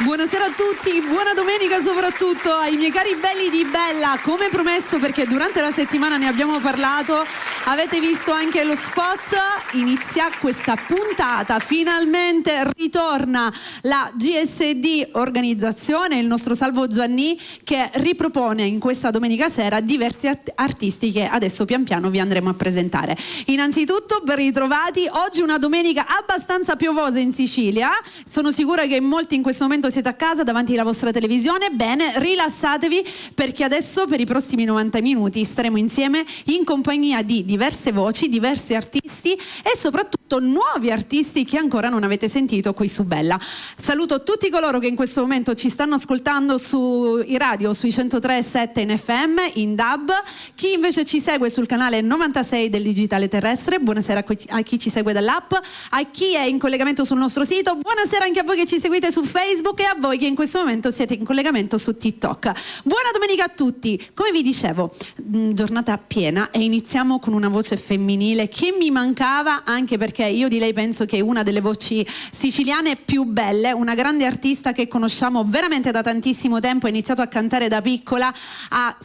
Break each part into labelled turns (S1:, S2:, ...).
S1: Buonasera a tutti, buona domenica soprattutto ai miei cari belli di Bella. Come promesso, perché durante la settimana ne abbiamo parlato, avete visto anche lo spot, inizia questa puntata, finalmente ritorna la GSD Organizzazione, il nostro Salvo Gianni, che ripropone in questa domenica sera diversi artisti che adesso pian piano vi andremo a presentare. Innanzitutto ben ritrovati, oggi una domenica abbastanza piovosa in Sicilia, sono sicura che molti in questo momento siete a casa davanti alla vostra televisione. Bene, rilassatevi perché adesso per i prossimi 90 minuti staremo insieme in compagnia di diverse voci, diversi artisti e soprattutto nuovi artisti che ancora non avete sentito qui su Bella. Saluto tutti coloro che in questo momento ci stanno ascoltando sui radio, sui 103.7 in FM, in DAB, chi invece ci segue sul canale 96 del digitale terrestre, buonasera a chi ci segue dall'app, a chi è in collegamento sul nostro sito, buonasera anche a voi che ci seguite su Facebook e a voi che in questo momento siete in collegamento su TikTok. Buona domenica a tutti. Come vi dicevo, giornata piena e iniziamo con una voce femminile che mi mancava, anche perché io di lei penso che è una delle voci siciliane più belle, una grande artista che conosciamo veramente da tantissimo tempo, ha iniziato a cantare da piccola, ha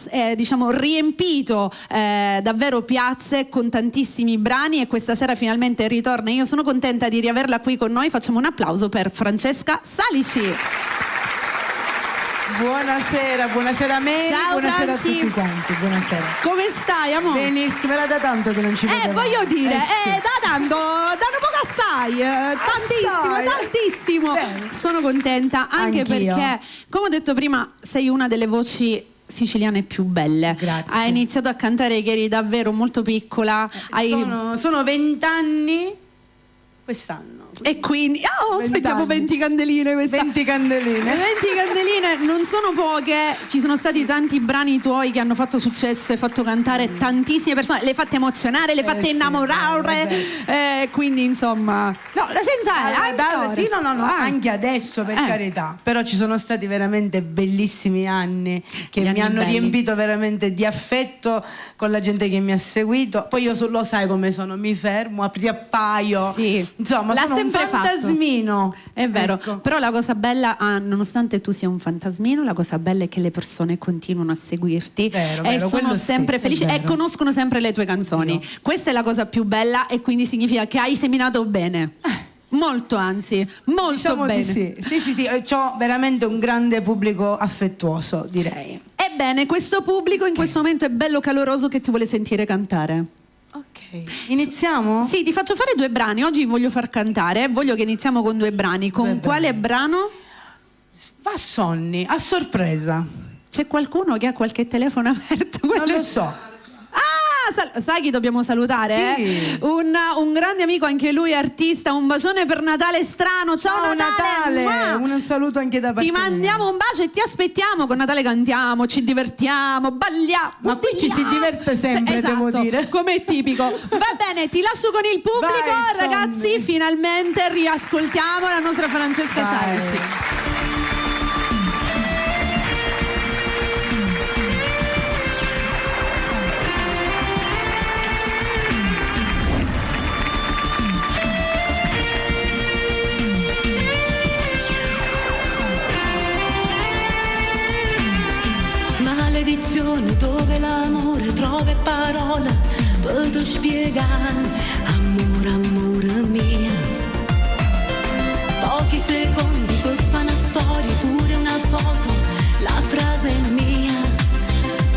S1: riempito davvero piazze con tantissimi brani e questa sera finalmente ritorna. Io sono contenta di riaverla qui con noi, facciamo un applauso per Francesca Salici.
S2: Buonasera a me,
S1: ciao,
S2: buonasera
S1: Franci.
S2: a tutti quanti, buonasera.
S1: Come stai, amore?
S2: Benissimo, era da tanto che non ci vedevamo.
S1: Voglio dire,
S2: sì.
S1: da tanto, da un poco assai, tantissimo.
S2: Bene.
S1: Sono contenta anche
S2: Anch'io.
S1: perché, come ho detto prima, sei una delle voci siciliane più belle.
S2: Grazie.
S1: Hai iniziato a cantare che eri davvero molto piccola.
S2: Sono 20 anni quest'anno.
S1: E quindi, aspettiamo 20 candeline questa.
S2: 20 candeline.
S1: 20 candeline non sono poche, ci sono stati tanti brani tuoi che hanno fatto successo, hai fatto cantare tantissime persone, le hai fatte emozionare, le hai fatte innamorare, quindi insomma, no, senza
S2: sì, no, anche adesso per carità, però ci sono stati veramente bellissimi anni che
S1: Gli
S2: mi
S1: anni
S2: hanno
S1: belli.
S2: riempito veramente di affetto con la gente che mi ha seguito. Poi io lo sai come sono, mi fermo, riappaio,
S1: sì.
S2: insomma,
S1: L'ha
S2: sono un
S1: sempre
S2: fantasmino.
S1: È vero,
S2: Ecco.
S1: però la cosa bella, nonostante tu sia un fantasmino, la cosa bella è che le persone continuano a seguirti
S2: Vero,
S1: e sono
S2: quello
S1: sempre
S2: sì,
S1: felici
S2: è
S1: e
S2: vero.
S1: conoscono sempre le tue canzoni.
S2: Dio.
S1: Questa è la cosa più bella e quindi significa che hai seminato bene. Molto, anzi, molto
S2: Diciamo
S1: bene.
S2: di sì, c'ho veramente un grande pubblico affettuoso, direi.
S1: Ebbene, questo pubblico in questo momento è bello caloroso che ti vuole sentire cantare.
S2: Ok, iniziamo?
S1: Sì, ti faccio fare 2 brani. Oggi voglio far cantare, voglio che iniziamo con 2 brani. Con
S2: 2
S1: quale brano?
S2: Va Sonni, a sorpresa.
S1: C'è qualcuno che ha qualche telefono aperto?
S2: Non lo so.
S1: Sai chi dobbiamo salutare?
S2: Chi?
S1: Un grande amico, anche lui artista. Un bacione per Natale Strano. Ciao Natale!
S2: Natale. Un saluto anche da parte
S1: Ti mandiamo un bacio e ti aspettiamo. Con Natale cantiamo, ci divertiamo, balliamo.
S2: Ma qui ci si diverte sempre,
S1: esatto,
S2: devo dire.
S1: come è tipico. Va bene, ti lascio con il pubblico.
S2: Vai,
S1: ragazzi,
S2: Sonni.
S1: finalmente riascoltiamo la nostra Francesca
S2: Vai.
S1: Salici.
S3: Maledizione dove l'amore trova parole per spiegare amore mia. Pochi secondi per fare una storia, pure una foto, la frase è mia,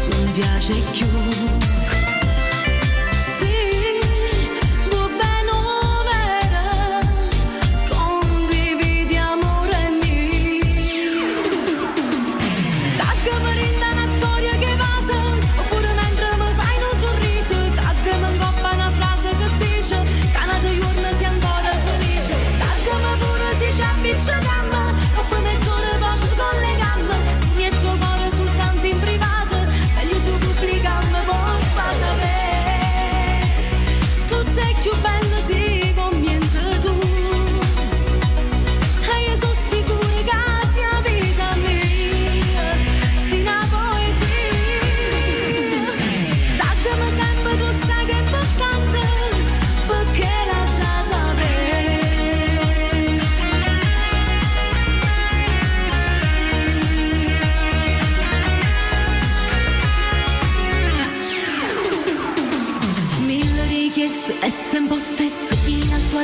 S3: mi piace più. Sì, va bene o vera, condividi amore mio. Taggami in una storia che passa, oppure mentre mi fai un sorriso, taggami in coppa una frase che dice che una giorno sia ancora felice, taggami pure se ci appicciamo.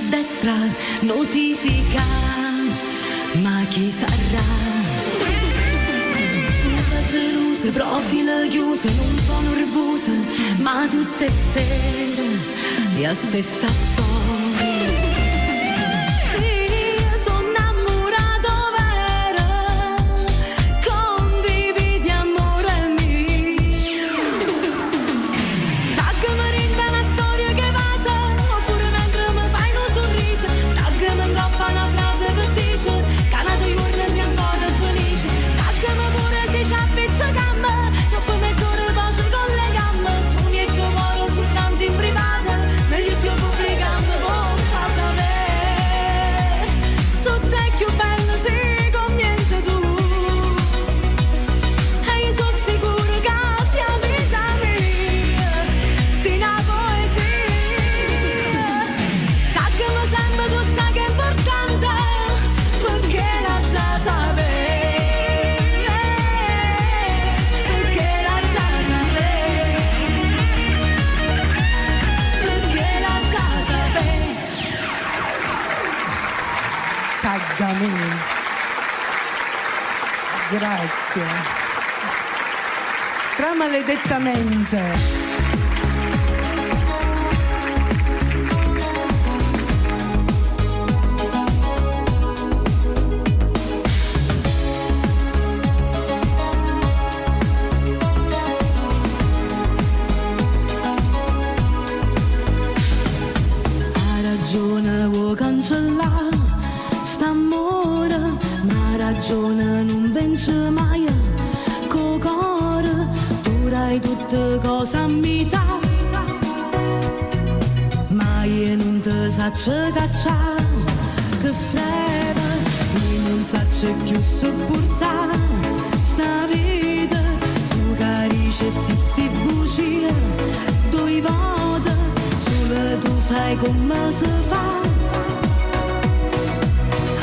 S3: destra, notifica, ma chi sarà? Tu sei gelosa, profilo chiuso, non sono nervosa, ma tutte sere la stessa storia. Io sono innamorato vero, condividi amore mio. Taggami rinda una storia che passa, oppure mentre mi fai un sorriso, taggami in coppa una frase che dice che una tua giornata sia ancora felice. Taggami pure se ci appicciacammo, dopo mezz'ora pace con le gambe, tu niente moro soltanto in privato, meglio se io pubblicando, oh fa sapere, tutto è più bello se conviene tu, e io sono sicuro che sia vita mia, sia una poesia. Taggami sempre, tu sai che è importante, perché la già sapevi, perché la già sapevi, perché la già sapevi.
S2: Taggami. Grazie. Stramaledettamente.
S3: Ha ragione, vuoi cancellare st'amore, ma ha ragione, non vince mai co cuore, tu dai tutte cose a metà, ma io non ti saccio cacciare, che freva, io non saccio più sopportare sta vita, tu carisci stessi bugie, due volte, solo tu sai come si fa,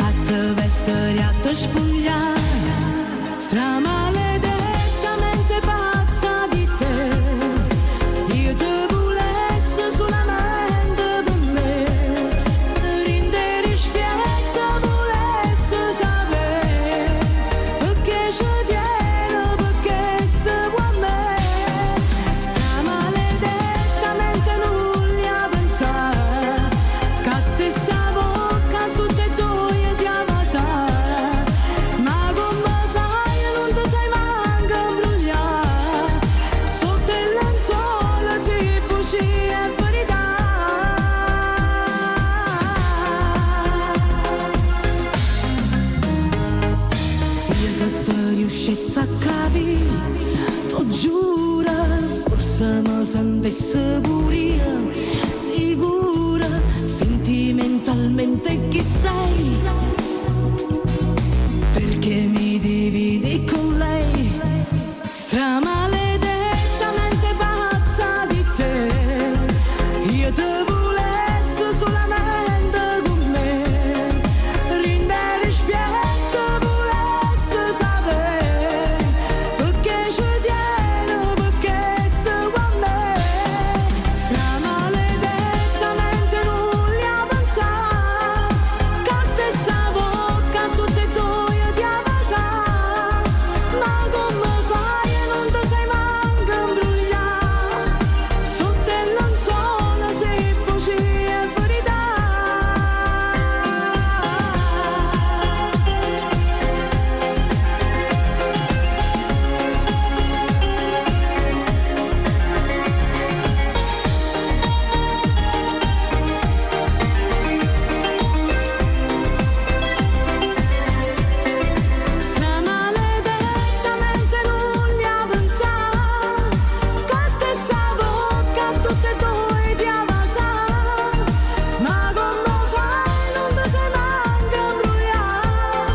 S3: a te vestire, a te spogliare, stramaledettamente pazza di te, io te volessi solamente per me, rinde rispetto volessi sapere, perché ci tiene, perché se vuoi a me, stramaledettamente non gli ha pensato, che stessa bocca tutte e due ti amasare, ma come fai non ti sai manco imbrogliare, sotto il lenzuolo si bugie e verità. Io se te riuscissi a capire, t'ho giuro, forse mi sentisse pure io, sicura, sentimentalmente chi sei, perché mi dividi con lei, stramaledettamente pazza di te, io te volessi solamente con me, rinde rispetto volessi sapere, perché ci tiene, perché se vuoi a me, stramaledettamente non gli ha pensato, che stessa bocca tutte e due ti amasare, ma come fai non ti sai manco imbrogliare, sotto il lenzuolo si bugie e verità. Stramaledettamente non gli ha pensato, che stessa bocca tutte e due ti amasare, ma come fai non ti sai manco imbrogliare,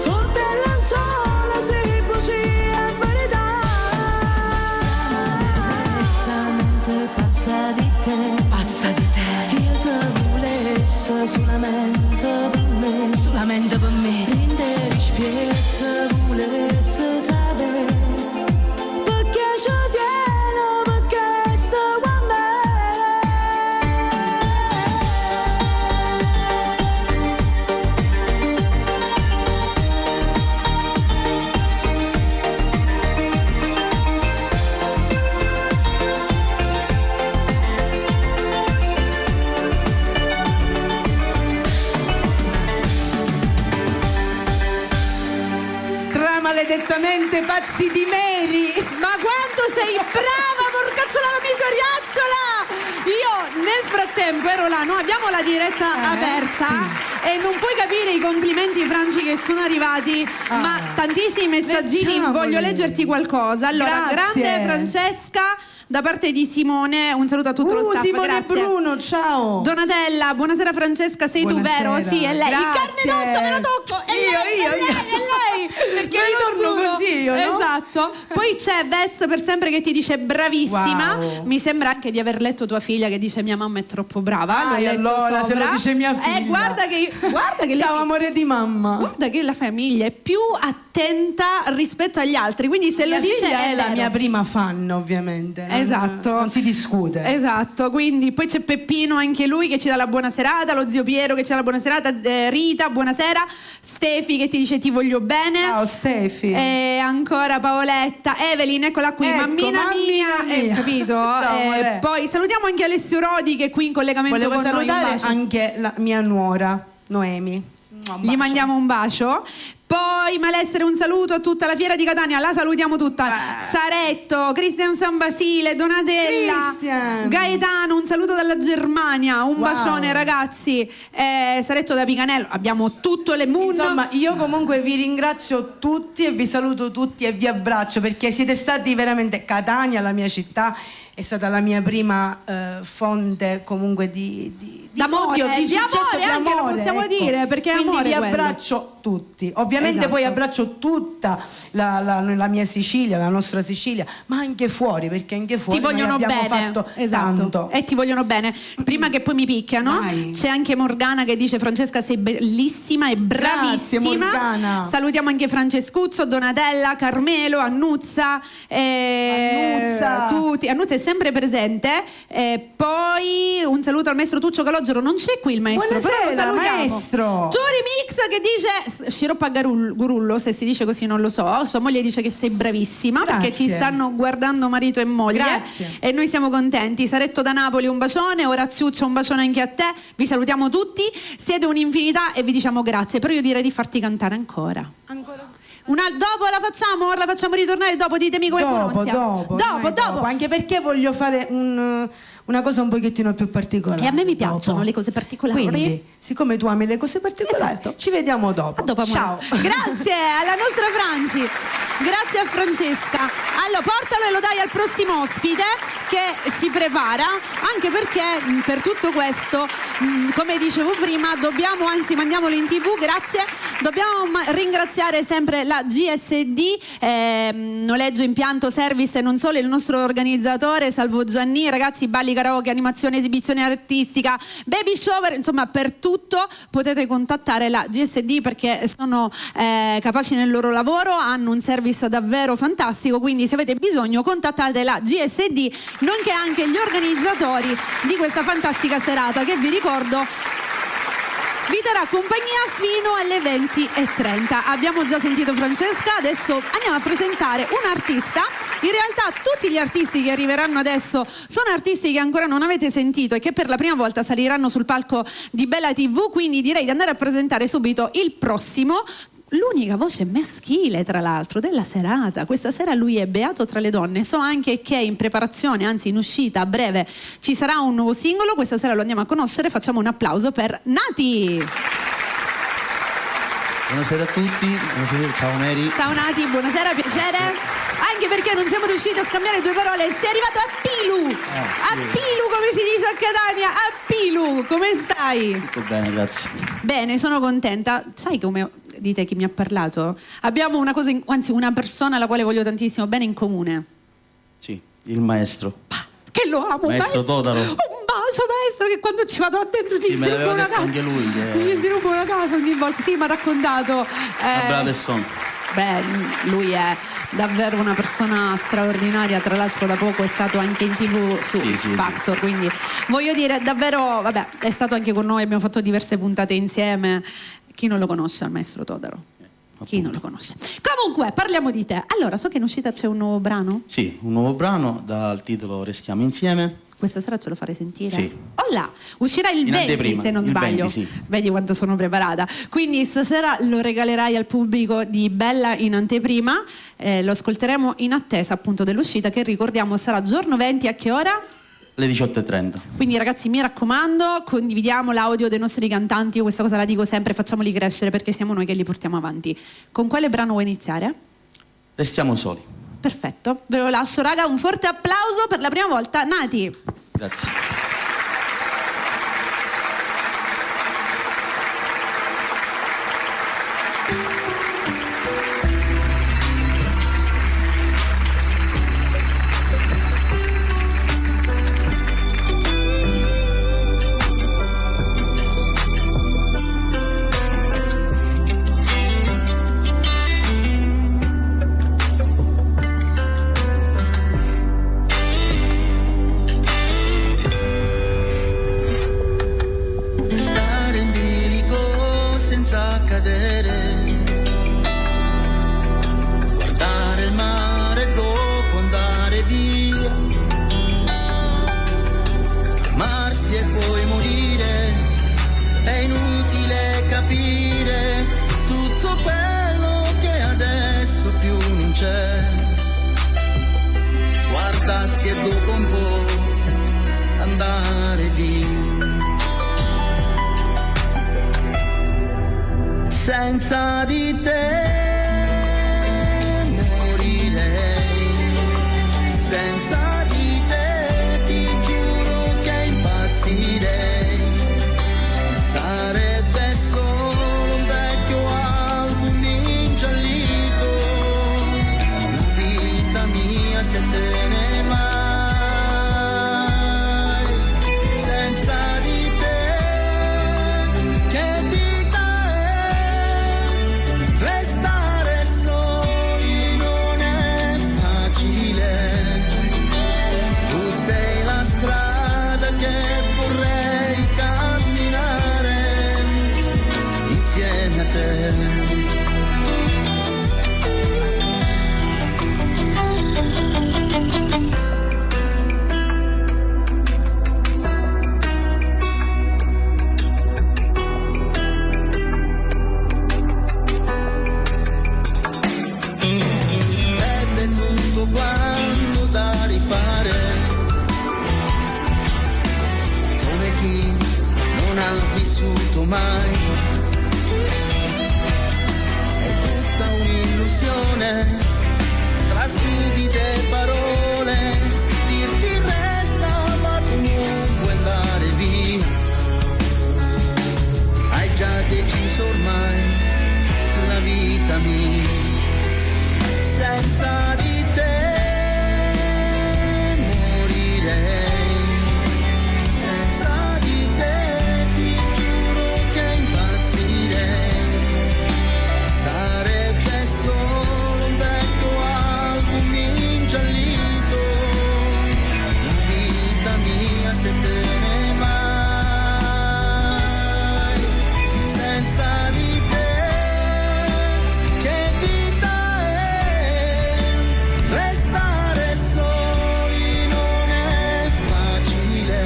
S3: sotto il lenzuolo si bugie e verità. Stramaledettamente pazza di te, io te volessi solamente per me, rinde rispetto volessi sapere, perché ci tiene, perché se vuoi a me.
S2: maledettamente pazzi di Mary.
S1: Ma quanto sei brava, porcacciola la miseriacciola! Io nel frattempo ero là, noi abbiamo la diretta aperta e non puoi capire i complimenti, Franci, che sono arrivati, ma tantissimi messaggini,
S2: Leggiamoli.
S1: voglio leggerti qualcosa. Allora,
S2: Grazie.
S1: grande Francesca, da parte di Simone, un saluto a tutto lo staff.
S2: Simone
S1: grazie.
S2: Bruno, ciao.
S1: Donatella, buonasera Francesca, sei
S2: Buonasera.
S1: tu, vero? Sì, è lei.
S2: Grazie.
S1: Il carne d'ossa me lo tocco! È lei!
S2: Perché
S1: Me lo
S2: ritorno
S1: giuro.
S2: così io, no?
S1: Esatto. Poi c'è Vess per sempre che ti dice bravissima.
S2: Wow.
S1: Mi sembra anche di aver letto tua figlia che dice mia mamma è troppo brava.
S2: Ah,
S1: L'ho
S2: e
S1: letto
S2: allora, se
S1: sopra.
S2: lo dice mia figlia.
S1: Guarda che
S2: Ciao
S1: le
S2: amore di mamma.
S1: guarda che la famiglia è più attenta rispetto agli altri, quindi se
S2: Mia
S1: lo dice
S2: figlia è la
S1: vero.
S2: mia prima fan, ovviamente.
S1: Esatto.
S2: Non si discute.
S1: Esatto, quindi poi c'è Peppino, anche lui che ci dà la buona serata, lo zio Piero che ci dà la buona serata, Rita, buonasera, Stefi che ti dice ti voglio bene.
S2: Ciao Stefi.
S1: E ancora Paoletta, Evelyn, eccola qui,
S2: Ecco,
S1: mammina
S2: mammina
S1: mia.
S2: mia.
S1: Capito?
S2: Ciao, amore.
S1: Poi salutiamo anche Alessio Rodi che è qui in collegamento
S2: Volevo
S1: con noi. Un
S2: salutare
S1: bacio.
S2: anche la mia nuora, Noemi. Un
S1: Gli
S2: bacio.
S1: mandiamo un bacio. Poi Malessere, un saluto a tutta la fiera di Catania, la salutiamo tutta. Saretto, Cristian San Basile, Donatella,
S2: Cristian.
S1: Gaetano, un saluto dalla Germania, un
S2: Wow.
S1: bacione ragazzi. Saretto da Picanello, abbiamo tutto le moon.
S2: Insomma, io comunque vi ringrazio tutti e vi saluto tutti e vi abbraccio perché siete stati veramente, Catania, la mia città, è stata la mia prima fonte comunque di
S1: D'amore,
S2: odio,
S1: di
S2: successo,
S1: amore, anche lo possiamo dire, perché è
S2: quindi
S1: amore
S2: vi
S1: quello.
S2: abbraccio tutti, ovviamente
S1: Esatto.
S2: poi abbraccio tutta la mia Sicilia, la nostra Sicilia, ma anche fuori, perché anche fuori
S1: Ti vogliono
S2: noi abbiamo
S1: bene,
S2: fatto
S1: esatto.
S2: tanto.
S1: E ti vogliono bene. Prima che poi mi picchiano,
S2: Vai.
S1: c'è anche Morgana che dice Francesca sei bellissima e
S2: Grazie,
S1: bravissima.
S2: Morgana.
S1: Salutiamo anche Francescuzzo, Donatella, Carmelo, Annuzza,
S2: Annuzza.
S1: tutti. Annuzza è sempre presente. Poi un saluto al maestro Tuccio Calogero, non c'è qui il maestro, però lo
S2: Buonasera,
S1: salutiamo.
S2: maestro.
S1: Turi Mix che dice Sciroppa Gurullo, se si dice così non lo so. Sua moglie dice che sei bravissima perché ci
S2: Grazie.
S1: stanno guardando marito e moglie.
S2: Grazie.
S1: E noi siamo contenti. Saretto da Napoli un bacione, Oraziuccio un bacione anche a te. Vi salutiamo tutti, siete un'infinità e vi diciamo grazie. Però io direi di farti cantare ancora. Dopo la facciamo ritornare dopo, ditemi come funziona. Dopo.
S2: Anche perché voglio fare una cosa un pochettino più particolare.
S1: E a me mi
S2: dopo.
S1: piacciono le cose particolari.
S2: Quindi, siccome tu ami le cose particolari,
S1: Esatto.
S2: ci vediamo dopo.
S1: A dopo, amore.
S2: Ciao.
S1: Grazie alla nostra Franci, grazie a Francesca. Allora portalo e lo dai al prossimo ospite che si prepara, anche perché per tutto questo, come dicevo prima, mandiamolo in TV, grazie. Dobbiamo ringraziare sempre la GSD, noleggio, impianto, service e non solo, il nostro organizzatore Salvo Gianni, ragazzi, balli, karaoke, animazione, esibizione artistica, baby shower, insomma per tutto potete contattare la GSD perché sono capaci nel loro lavoro, hanno un service davvero fantastico, quindi se avete bisogno contattate la GSD, nonché anche gli organizzatori di questa fantastica serata che vi ricordo vi darà compagnia fino alle 20:30. Abbiamo già sentito Francesca, adesso andiamo a presentare un artista. In realtà tutti gli artisti che arriveranno adesso sono artisti che ancora non avete sentito e che per la prima volta saliranno sul palco di Bella TV, quindi direi di andare a presentare subito il prossimo. L'unica voce maschile, tra l'altro, della serata. Questa sera lui è beato tra le donne. So anche che in preparazione, anzi in uscita a breve, ci sarà un nuovo singolo. Questa sera lo andiamo a conoscere. Facciamo un applauso per Nati.
S4: Buonasera a tutti, buonasera, ciao Mary.
S1: Ciao Nati, buonasera, piacere. Anche perché non siamo riusciti a scambiare due parole. Sei arrivato a Pilu.
S4: sì.
S1: A Pilu, come si dice a Catania. A Pilu, come stai?
S4: Tutto bene, grazie.
S1: Bene, sono contenta. Sai come dite chi mi ha parlato? Abbiamo una cosa, anzi una persona alla quale voglio tantissimo bene in comune.
S4: Sì, il maestro.
S1: Che lo amo,
S4: Maestro Totaro.
S1: Un bacio maestro, che quando ci vado là dentro ci
S4: Sì, me
S1: stirbo
S4: l'aveva
S1: una
S4: detto
S1: casa.
S4: anche lui che-
S1: Mi stirbo una casa ogni volta. Sì, mi ha raccontato.
S4: Una brava persona.
S1: Beh, lui è davvero una persona straordinaria, tra l'altro da poco è stato anche in TV su
S4: Sì,
S1: X
S4: sì,
S1: Factor, quindi voglio dire davvero, vabbè, è stato anche con noi, abbiamo fatto diverse puntate insieme. Chi non lo conosce al maestro Totaro? Chi non lo conosce? Comunque, parliamo di te. Allora, so che in uscita c'è un nuovo brano?
S4: Sì, un nuovo brano dal titolo Restiamo insieme.
S1: Questa sera ce lo farei sentire?
S4: Sì.
S1: Oh là, uscirà il
S4: In
S1: 20
S4: anteprima,
S1: se non
S4: il
S1: sbaglio.
S4: 20, sì.
S1: Vedi quanto sono preparata. Quindi stasera lo regalerai al pubblico di Bella in anteprima, lo ascolteremo in attesa appunto dell'uscita, che ricordiamo sarà giorno 20 a che ora?
S4: Le 18:30.
S1: Quindi ragazzi, mi raccomando, condividiamo l'audio dei nostri cantanti. Io questa cosa la dico sempre, facciamoli crescere perché siamo noi che li portiamo avanti. Con quale brano vuoi iniziare?
S4: Restiamo soli.
S1: Perfetto, ve lo lascio raga, un forte applauso per la prima volta Nati.
S4: Grazie.
S5: Stare in bilico senza cadere, guardare il mare dopo andare via, amarsi e poi morire, è inutile capire tutto quello che adesso più non c'è, guardarsi e dopo un po' andare via. Senza di te morirei, senza di te ti giuro che impazzirei, sarebbe solo un vecchio album ingiallito, la vita mia se te ne vai, senza di te che vita restare soli non è facile, tu sei la strada che vorrei camminare insieme a te. Sarebbe tutto quanto da rifare, come chi non ha vissuto mai, è tutta un'illusione, tra stupide parole, dirti resta ma tu non puoi andare via, hai già deciso ormai la vita mia. Senza di te morirei, senza di te ti giuro che impazzirei, sarebbe solo un vecchio album ingiallito, la vita mia se te ne vai, senza di te che vita restare soli non è facile,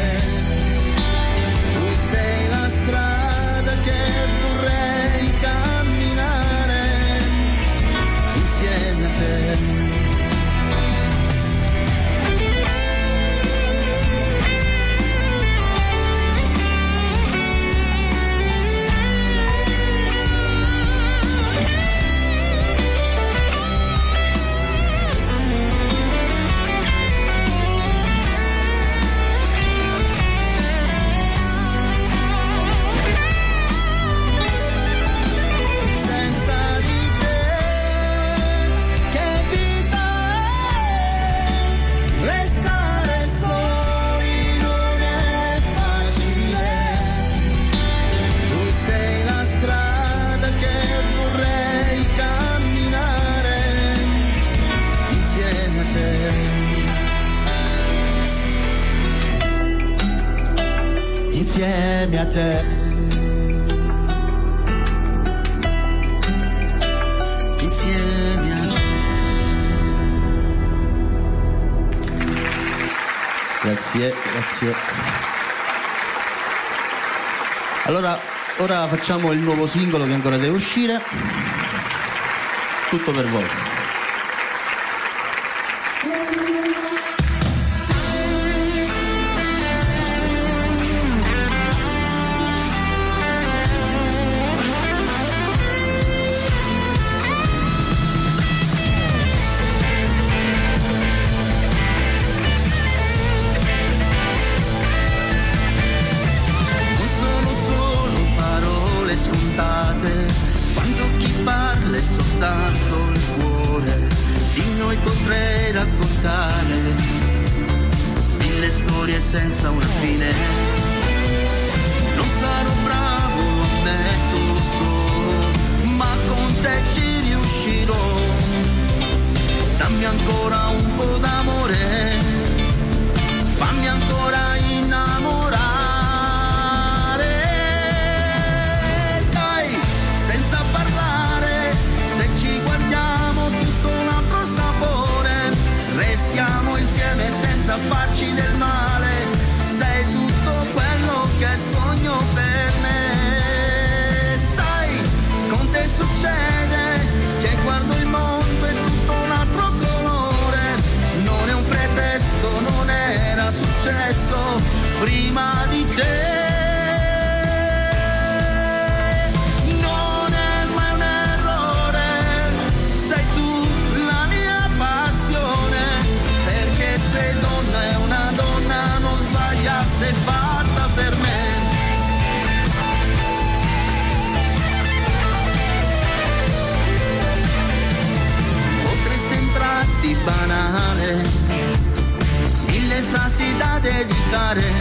S5: tu sei la strada che vorrei camminare insieme a te. Senza di te che vita è restare soli non è facile, tu sei la strada che vorrei camminare insieme a te, insieme a te. Insieme a te.
S4: Grazie. Allora, ora facciamo il nuovo singolo che ancora deve uscire. Tutto per voi.
S5: Quando chi parla è soltanto il cuore, di noi potrei raccontare 1000 storie senza una fine. Non sarò bravo, lo ammetto, lo so, ma con te ci riuscirò. Dammi ancora un po' d'amore, fammi ancora innamorare. Senza parlare, se ci guardiamo tutto un altro sapore, restiamo insieme senza farci del male, sei tutto quello che sogno per me. Sai, con te succede che guardo il mondo e tutto un altro colore, non è un pretesto, non era successo prima di te. Sei fatta per me. Potrei sembrarti banale, 1000 frasi da dedicare,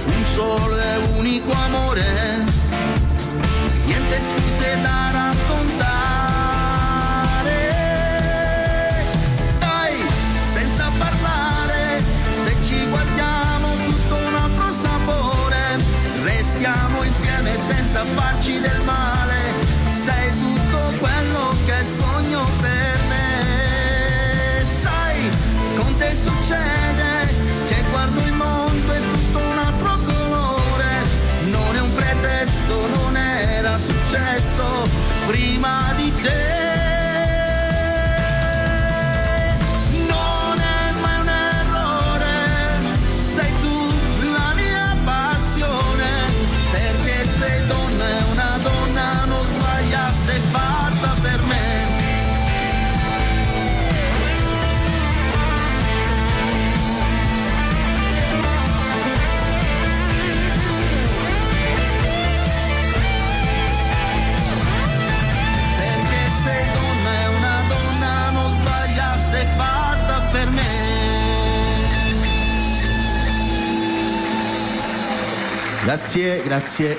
S5: un solo e unico amore, niente scuse da raccontare. Dai, senza parlare, se ci guardiamo tutto un altro sapore, restiamo insieme senza farci del male, sei tutto quello che sogno per me. Sai, con te succede che guardo il mondo e tutto un altro colore, non è un pretesto, non era successo prima di te. Sei fatta per me. Perché sei donna e una donna non sbaglia, sei fatta per me.
S4: Grazie.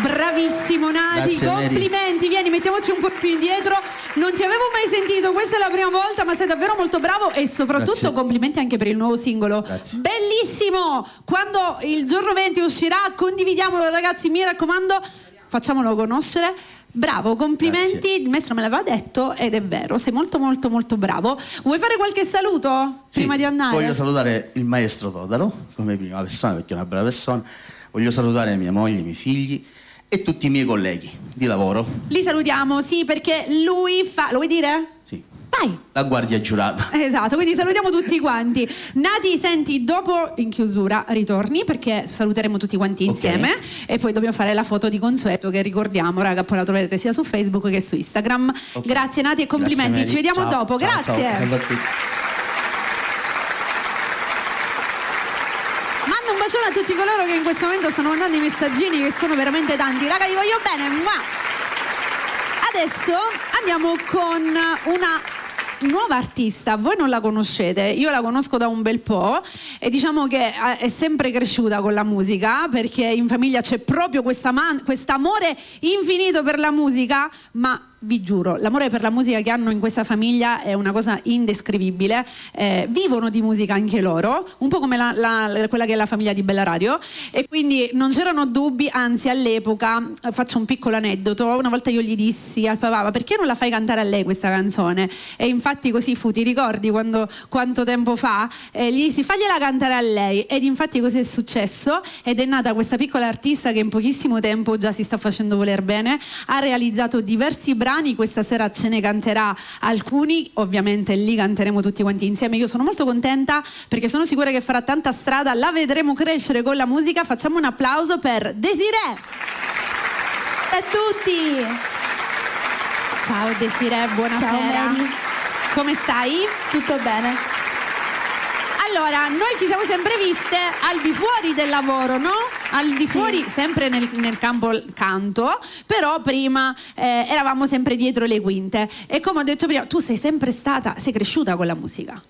S1: Bravissimo Nati,
S4: Grazie,
S1: complimenti, vieni, mettiamoci un po' più indietro, non ti avevo mai sentito, questa è la prima volta, ma sei davvero molto bravo e soprattutto
S4: Grazie.
S1: Complimenti anche per il nuovo singolo.
S4: Grazie.
S1: Bellissimo, quando il giorno 20 uscirà condividiamolo ragazzi, mi raccomando, facciamolo conoscere. Bravo, complimenti,
S4: Grazie.
S1: il maestro me l'aveva detto ed è vero, sei molto molto molto bravo. Vuoi fare qualche saluto
S4: Sì,
S1: prima di andare?
S4: voglio salutare il maestro Todaro come prima persona, perché è una brava persona. Voglio salutare mia moglie, i miei figli e tutti i miei colleghi di lavoro.
S1: Li salutiamo, sì, perché lui fa... Lo vuoi dire?
S4: Sì.
S1: Vai!
S4: La guardia giurata.
S1: Esatto, quindi salutiamo tutti quanti. Nati, senti, dopo in chiusura ritorni perché saluteremo tutti quanti insieme e poi dobbiamo fare la foto di consueto che ricordiamo, raga, poi la troverete sia su Facebook che su Instagram.
S4: Okay.
S1: Grazie Nati e complimenti,
S4: Grazie,
S1: ci vediamo
S4: ciao,
S1: dopo,
S4: ciao,
S1: grazie.
S4: Ciao, salve a tutti.
S1: Mando un bacione a tutti coloro che in questo momento stanno mandando i messaggini che sono veramente tanti. Raga, vi voglio bene. Mua! Adesso andiamo con una nuova artista, voi non la conoscete, io la conosco da un bel po' e diciamo che è sempre cresciuta con la musica perché in famiglia c'è proprio quest'amore infinito per la musica, ma vi giuro, l'amore per la musica che hanno in questa famiglia è una cosa indescrivibile. Vivono di musica anche loro, un po' come quella che è la famiglia di Bella Radio, e quindi non c'erano dubbi, anzi all'epoca, faccio un piccolo aneddoto, una volta io gli dissi al papà: perché non la fai cantare a lei questa canzone? E infatti così fu, ti ricordi quanto tempo fa? Gli dissi: fagliela cantare a lei, ed infatti così è successo, ed è nata questa piccola artista che in pochissimo tempo già si sta facendo voler bene, ha realizzato diversi brani, questa sera ce ne canterà alcuni, ovviamente li canteremo tutti quanti insieme. Io sono molto contenta perché sono sicura che farà tanta strada, la vedremo crescere con la musica. Facciamo un applauso per Desiree.
S6: Ciao a tutti.
S1: Ciao Desiree, buonasera.
S6: Ciao Mary.
S1: Come stai?
S6: Tutto bene.
S1: Allora, noi ci siamo sempre viste al di fuori del lavoro, no? Al di fuori, sempre nel campo canto, però prima eravamo sempre dietro le quinte. E come ho detto prima, tu sei cresciuta con la musica.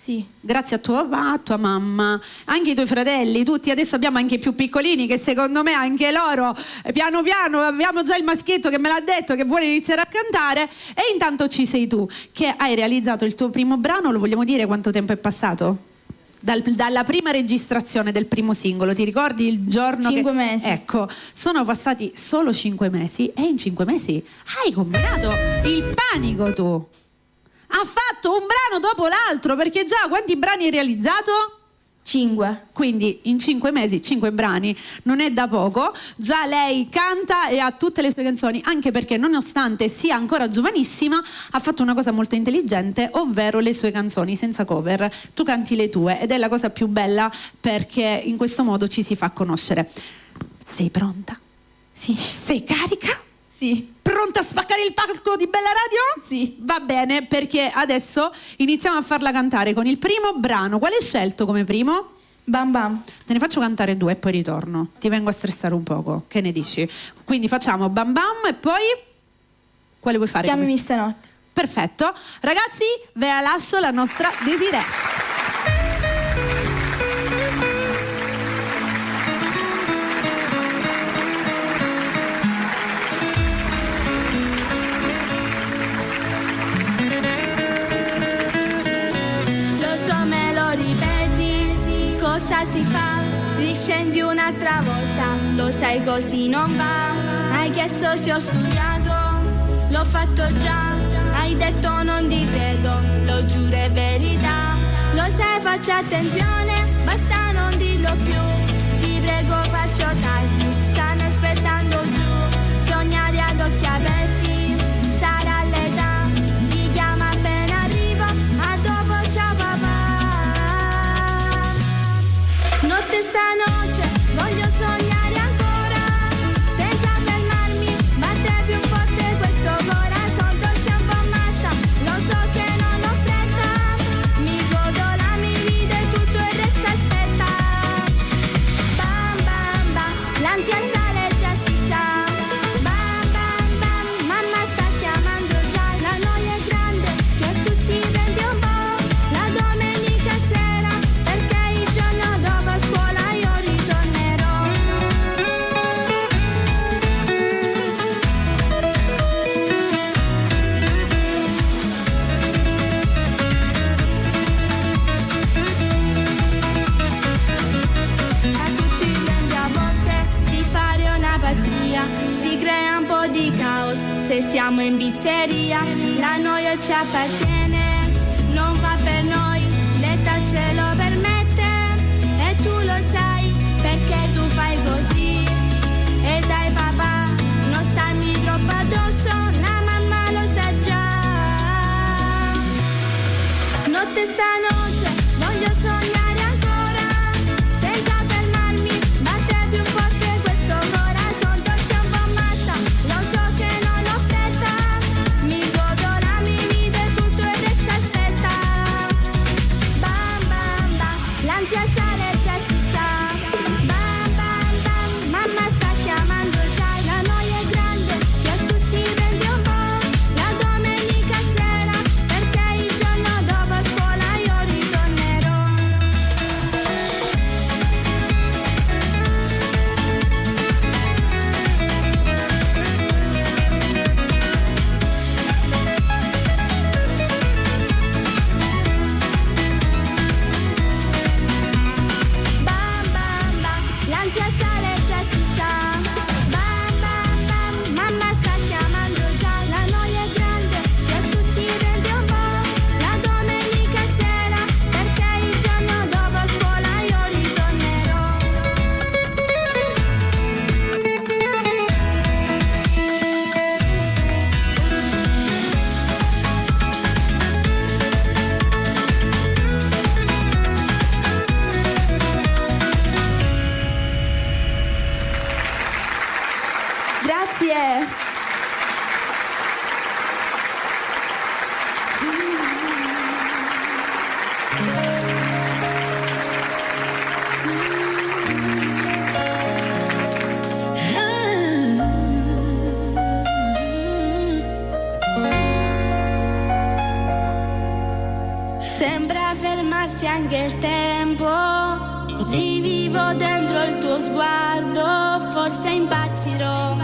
S6: Sì.
S1: Grazie a tuo papà, a tua mamma, anche i tuoi fratelli, tutti. Adesso abbiamo anche i più piccolini che secondo me anche loro, piano piano, abbiamo già il maschietto che me l'ha detto che vuole iniziare a cantare, e intanto ci sei tu che hai realizzato il tuo primo brano. Lo vogliamo dire quanto tempo è passato? Dalla prima registrazione del primo singolo, ti ricordi il giorno?
S6: 5 mesi.
S1: Ecco, sono passati solo 5 mesi e in 5 mesi hai combinato il panico tu. Ha fatto un brano dopo l'altro, perché già quanti brani hai realizzato?
S6: 5.
S1: Quindi in 5 mesi 5 brani non è da poco. Già lei canta e ha tutte le sue canzoni, anche perché nonostante sia ancora giovanissima ha fatto una cosa molto intelligente, ovvero le sue canzoni senza cover. Tu canti le tue ed è la cosa più bella, perché in questo modo ci si fa conoscere. Sei pronta?
S6: Sì.
S1: Sei carica?
S6: Sì.
S1: Pronta a spaccare il palco di Bella Radio?
S6: Sì.
S1: Va bene, perché adesso iniziamo a farla cantare con il primo brano. Quale hai scelto come primo?
S6: Bam Bam.
S1: Te ne faccio cantare 2 e poi ritorno. Ti vengo a stressare un poco. Che ne dici? Quindi facciamo Bam Bam e poi quale vuoi fare?
S6: Chiamami stanotte.
S1: Perfetto. Ragazzi, ve la lascio la nostra Desiree.
S3: Cosa si fa? Riscendi un'altra volta, lo sai così non va. Hai chiesto se ho studiato, l'ho fatto già. Hai detto non ti credo, lo giuro è verità. Lo sai, faccio attenzione, basta non dirlo più. Ti prego faccio tardi, stanno aspettando giù. Sognare ad occhi aperti, sarà l'età. Ti chiama appena arrivo, a dopo ciao papà. Notte stanotte voglio sognare ancora, senza fermarmi, batte più forte questo cuore. Sono dolce un po' matta, lo so che non ho fretta, mi godo la mia vita e tutto il resto aspetta. Bam bam bam, l'ansia sale e già si sta. Bam bam bam, mamma sta chiamando già. La noia è grande, che tutti prendi un po'. La domenica sera, perché il giorno dopo a scuola io ritornerò. A tutti prendi a volte di fare una pazzia, si crea un po' di caos se stiamo in pizzeria. La noia ci appartiene, non fa per noi, l'età ce lo permette. E tu lo sai, perché tu fai così. E dai papà, non starmi troppo addosso, la mamma lo sa già. Notte stanotte voglio sognare ancora, senza fermarmi, batte più forte questo cuore. Sono dolce un po' matta, lo so che non ho fretta, mi godo la mia vita e tutto il resto aspetta. Bam bam bam, l'ansia sale e già si sta. Bam bam bam, mamma sta chiamando già. La noia è grande, che tutti prendi un po'. La domenica sera, perché il giorno dopo a scuola io
S6: Grazie.
S3: Sembra fermarsi anche il tempo, rivivo dentro il tuo sguardo, forse impazzirò,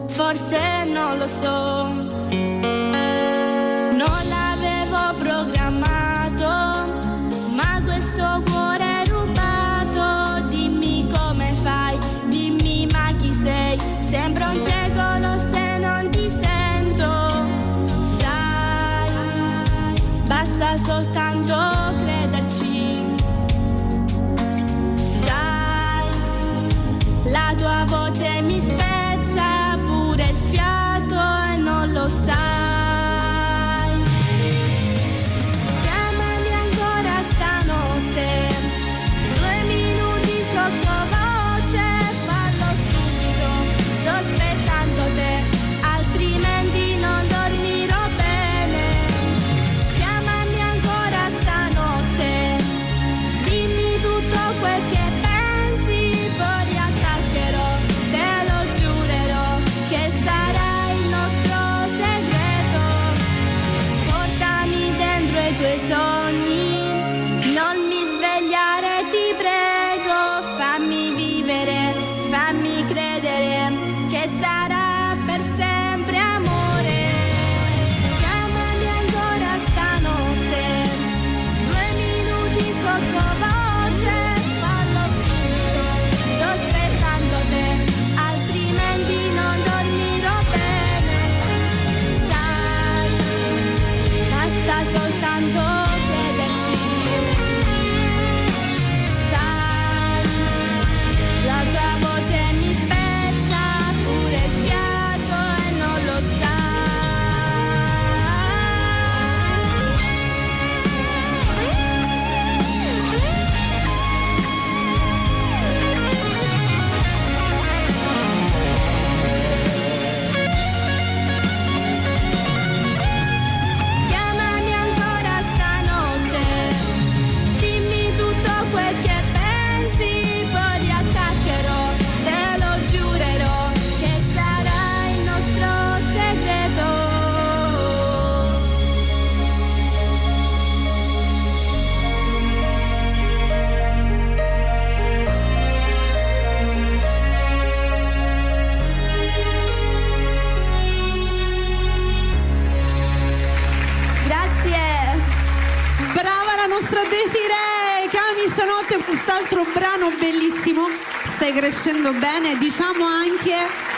S3: forse non lo so, non l'avevo programmato, ma questo cuore è rubato, dimmi come fai, dimmi ma chi sei, sembra un secolo se non ti sento, sai, basta soltanto crederci, sai, la tua voce mi spezza pure il fiato e non lo sai. Chiamami ancora stanotte, 2 minuti sottovoce, fallo subito, sto aspettando te, altrimenti non dormirò bene. Chiamami ancora stanotte, dimmi tutto quel che pensi, poi riattaccherò, te lo giurerò, che sarà il nostro segreto. Portami dentro i tuoi sogni, non mi svegliare ti prego, fammi vivere, fammi credere, che sarà per sempre amore. Chiamami ancora stanotte, 2 minuti sottovoce, fallo subito, sto aspettando te, altrimenti non dormirò bene, sai, basta soltanto crederci, sai, la tua voce mi spezza pure il fiato e non lo sai. Chiamami ancora stanotte, dimmi tutto quel che pensi, poi riattaccherò, te lo giurerò, che sarà il nostro segreto. Grazie.
S1: Brava la nostra Desiree, Chiamami stanotte, quest'altro brano bellissimo, stai crescendo bene, diciamo anche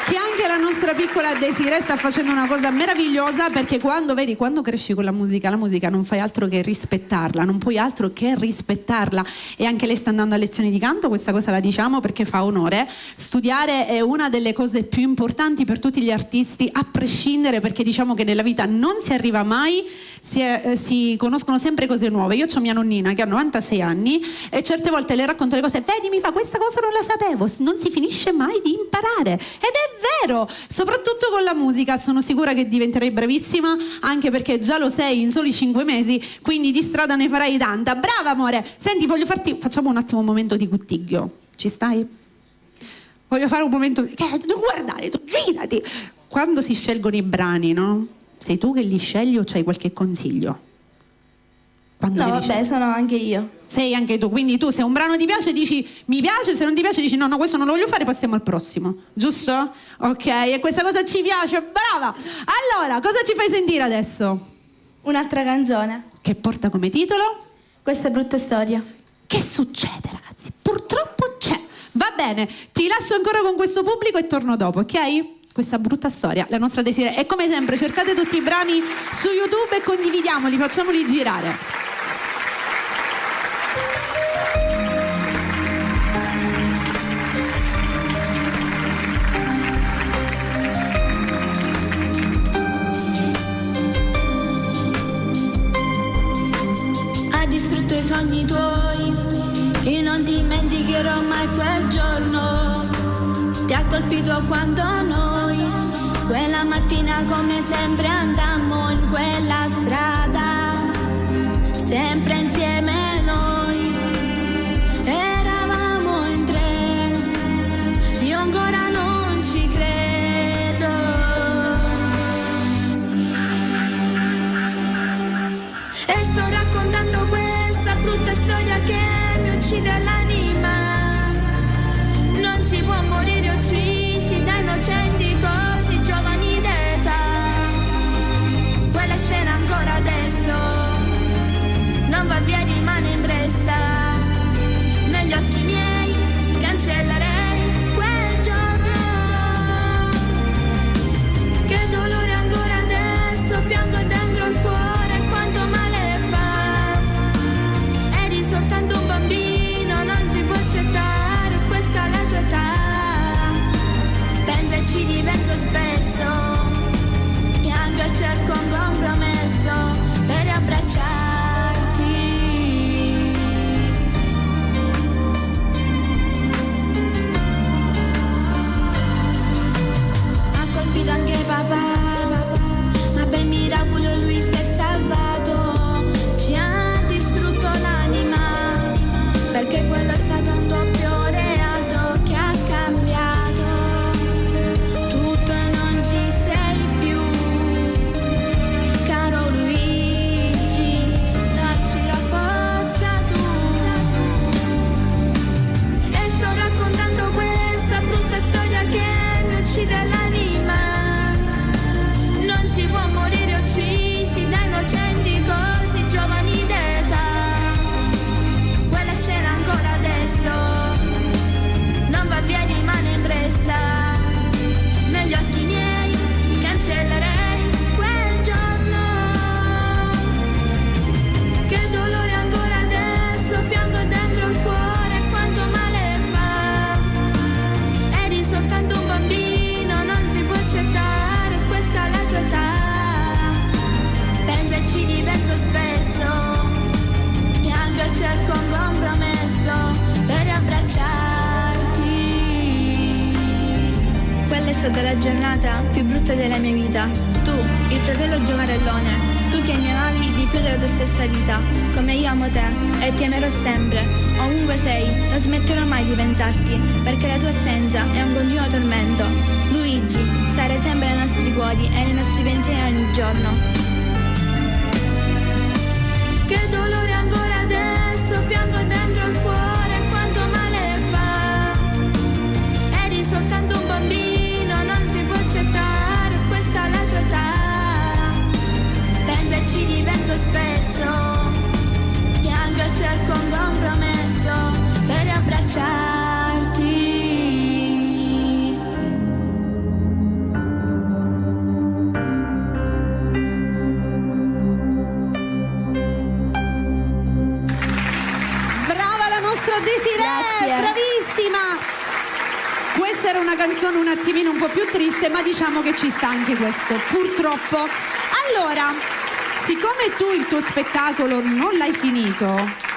S1: che anche la nostra piccola Desiree sta facendo una cosa meravigliosa, perché quando cresci con la musica non fai altro che rispettarla, non puoi altro che rispettarla, e anche lei sta andando a lezioni di canto, questa cosa la diciamo perché fa onore. Studiare è una delle cose più importanti per tutti gli artisti, a prescindere, perché diciamo che nella vita non si arriva mai, si conoscono sempre cose nuove. Io ho mia nonnina che ha 96 anni e certe volte le racconto le cose, vedi, mi fa questa cosa, non la sapevo, non si finisce mai di imparare, ed è vero, soprattutto con la musica. Sono sicura che diventerai bravissima, anche perché già lo sei in soli 5 mesi, quindi di strada ne farai tanta. Brava amore. Senti, facciamo un attimo un momento di cuttiglio, ci stai? Voglio fare un momento, non guardare, tu girati. Quando si scelgono i brani, no? Sei tu che li scegli o c'hai qualche consiglio? Quando
S6: No,
S1: devi
S6: vabbè, sono anche io.
S1: Sei anche tu, quindi tu se un brano ti piace dici mi piace, se non ti piace dici no, questo non lo voglio fare, passiamo al prossimo, giusto? Ok, e questa cosa ci piace, brava! Allora, cosa ci fai sentire adesso?
S6: Un'altra canzone.
S1: Che porta come titolo?
S6: Questa è brutta storia.
S1: Che succede, ragazzi? Purtroppo c'è. Va bene, ti lascio ancora con questo pubblico e torno dopo, ok? Questa brutta storia, la nostra Desiree. E come sempre cercate tutti i brani su YouTube e condividiamoli, facciamoli girare.
S3: Ha distrutto i sogni tuoi, io non dimenticherò mai quel giorno. ha colpito quando noi quella mattina come sempre andammo in quella strada, sempre insieme noi, eravamo in tre, io ancora non ci credo. E sto raccontando questa brutta storia che mi uccide l'anima. Non si può morire uccisi da innocenti così giovani d'età. Quella scena ancora adesso non va via, rimane impressa negli occhi miei, cancellerei quel giorno. Che dolore ancora adesso, piango dentro il cuore, quanto male fa. Eri soltanto un bambino, non si può accettare, questa è la tua età. Penso e ci ripenso spesso, piango e cerco un compromesso per abbracciarti. Ha colpito anche papà, ma per miracolo lui si è salvato. Ci ha distrutto l'anima, perché quello è stato un doppio reato che ha cambiato tutto e non ci sei più, caro Luigi, dacci la forza tu. E sto raccontando questa brutta storia che mi uccide l'anima. Non si può morire uccisi da innocenti così giovani d'età. Quella scena ancora adesso non va via, rimane impressa negli occhi miei, cancellerei quel giorno. Che dolore ancora adesso, piango dentro il cuore, quanto male fa. Eri soltanto un bambino, non si può accettare, questa è la tua età. Penso e ci ripenso spesso, piango e cerco un compromesso per abbracciarti. Quella è stata la giornata più brutta della mia vita. Tu, il fratello giovarellone, tu che mi amavi di più della tua stessa vita, come io amo te e ti amerò sempre. Ovunque sei, non smetterò mai di pensarti, perché la tua assenza è un continuo tormento. Luigi, sarai sempre nei nostri cuori e nei nostri pensieri ogni giorno. Che dolore ancora adesso, piango dentro il cuore, quanto male fa. Eri soltanto un bambino, non si può accettare, questa è la tua età. Penso e ci ripenso spesso, piango e cerco un compromesso per abbracciarti.
S1: Desiree,
S6: Grazie.
S1: bravissima! Questa era una canzone un attimino un po' più triste, ma diciamo che ci sta anche questo, purtroppo. Allora, siccome tu il tuo spettacolo non l'hai finito,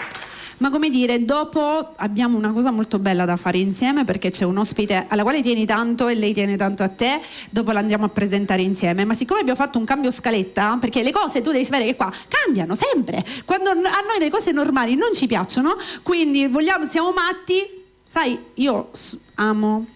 S1: ma come dire, dopo abbiamo una cosa molto bella da fare insieme, perché c'è un ospite alla quale tieni tanto e lei tiene tanto a te, dopo l'andiamo a presentare insieme. Ma siccome abbiamo fatto un cambio scaletta, perché le cose tu devi sapere che qua cambiano sempre, quando a noi le cose normali non ci piacciono, quindi siamo matti, sai, io amo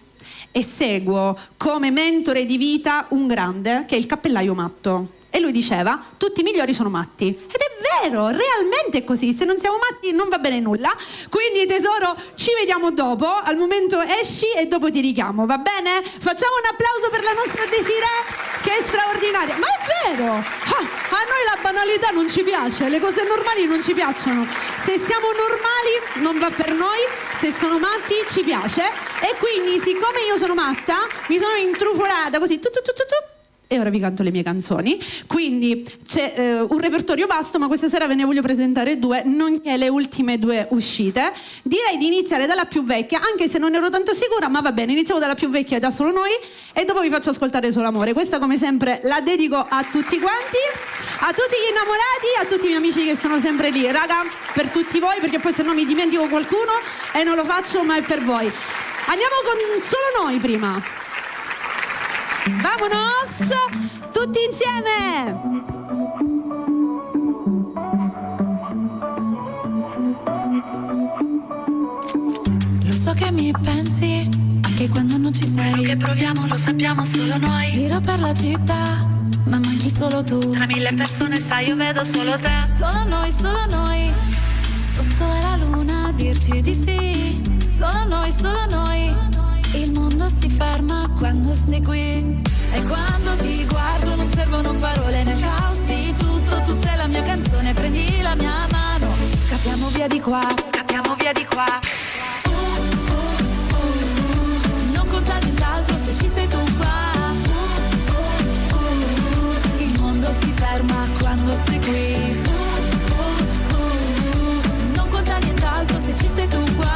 S1: e seguo come mentore di vita un grande che è il Cappellaio Matto. E lui diceva, tutti i migliori sono matti. Ed è vero, realmente è così. Se non siamo matti non va bene nulla. Quindi tesoro, ci vediamo dopo. Al momento esci e dopo ti richiamo, va bene? Facciamo un applauso per la nostra Desiree, che è straordinaria. Ma è vero! A noi la banalità non ci piace, le cose normali non ci piacciono. Se siamo normali non va per noi, se sono matti ci piace. E quindi, siccome io sono matta, mi sono intrufolata così e ora vi canto le mie canzoni. Quindi c'è un repertorio vasto, ma questa sera ve ne voglio presentare due, nonché le ultime due uscite. Direi di iniziare dalla più vecchia, anche se non ero tanto sicura, ma va bene, iniziamo dalla più vecchia, da Solo Noi, e dopo vi faccio ascoltare Solo Amore. Questa, come sempre, la dedico a tutti quanti, a tutti gli innamorati, a tutti i miei amici che sono sempre lì. Raga, per tutti voi, perché poi se no mi dimentico qualcuno e non lo faccio, ma è per voi. Andiamo con solo noi prima. Vamonos! Tutti insieme!
S3: Lo so che mi pensi, anche quando non ci sei. Quello che proviamo lo sappiamo solo noi. Giro per la città, ma manchi solo tu. Tra mille persone sai io vedo solo te. Solo noi, sotto la luna a dirci di sì. Solo noi, il mondo si ferma quando sei qui. E quando ti guardo non servono parole nel caos di tutto. Tu sei la mia canzone, prendi la mia mano. Scappiamo via di qua. Non conta nient'altro se ci sei tu qua. Il mondo si ferma quando sei qui. Non conta nient'altro se ci sei tu qua.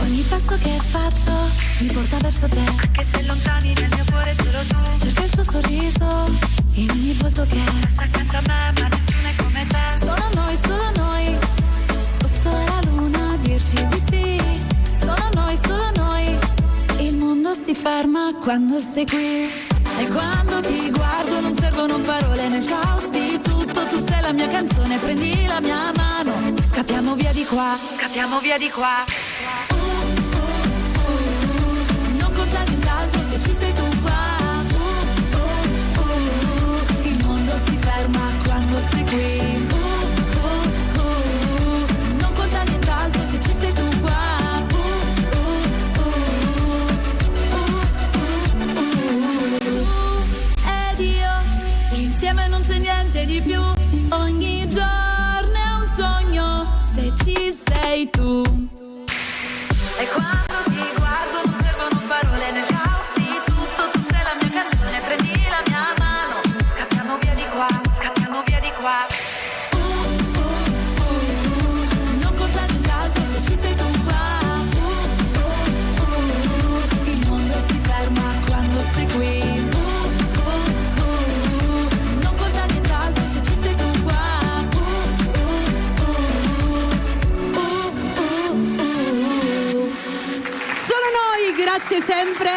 S3: Ogni passo che faccio mi porta verso te. Anche se lontani nel mio cuore solo tu. Cerca il tuo sorriso in ogni volto che passa accanto a me, ma nessuno è come te. Solo noi, sotto la luna a dirci di sì. Solo noi, il mondo si ferma quando sei qui. E quando ti guardo non servono parole nel caos di tutto. Tu sei la mia canzone, prendi la mia mano. Scappiamo via di qua. Non conta nient'altro se ci sei tu qua. Il mondo si ferma quando sei qui. Non conta nient'altro se ci sei tu qua. Ed io, insieme non c'è niente di più. Ogni giorno è un sogno se ci sei tu. E quando ti guardo non servono parole nel caos di tutto. Tu sei la mia canzone, prendi la mia mano. Scappiamo via di qua. Non conta nient'altro se ci sei tu qua. Il mondo si ferma quando sei qui. Non conta nient'altro se ci sei tu qua.
S1: Solo noi, grazie sempre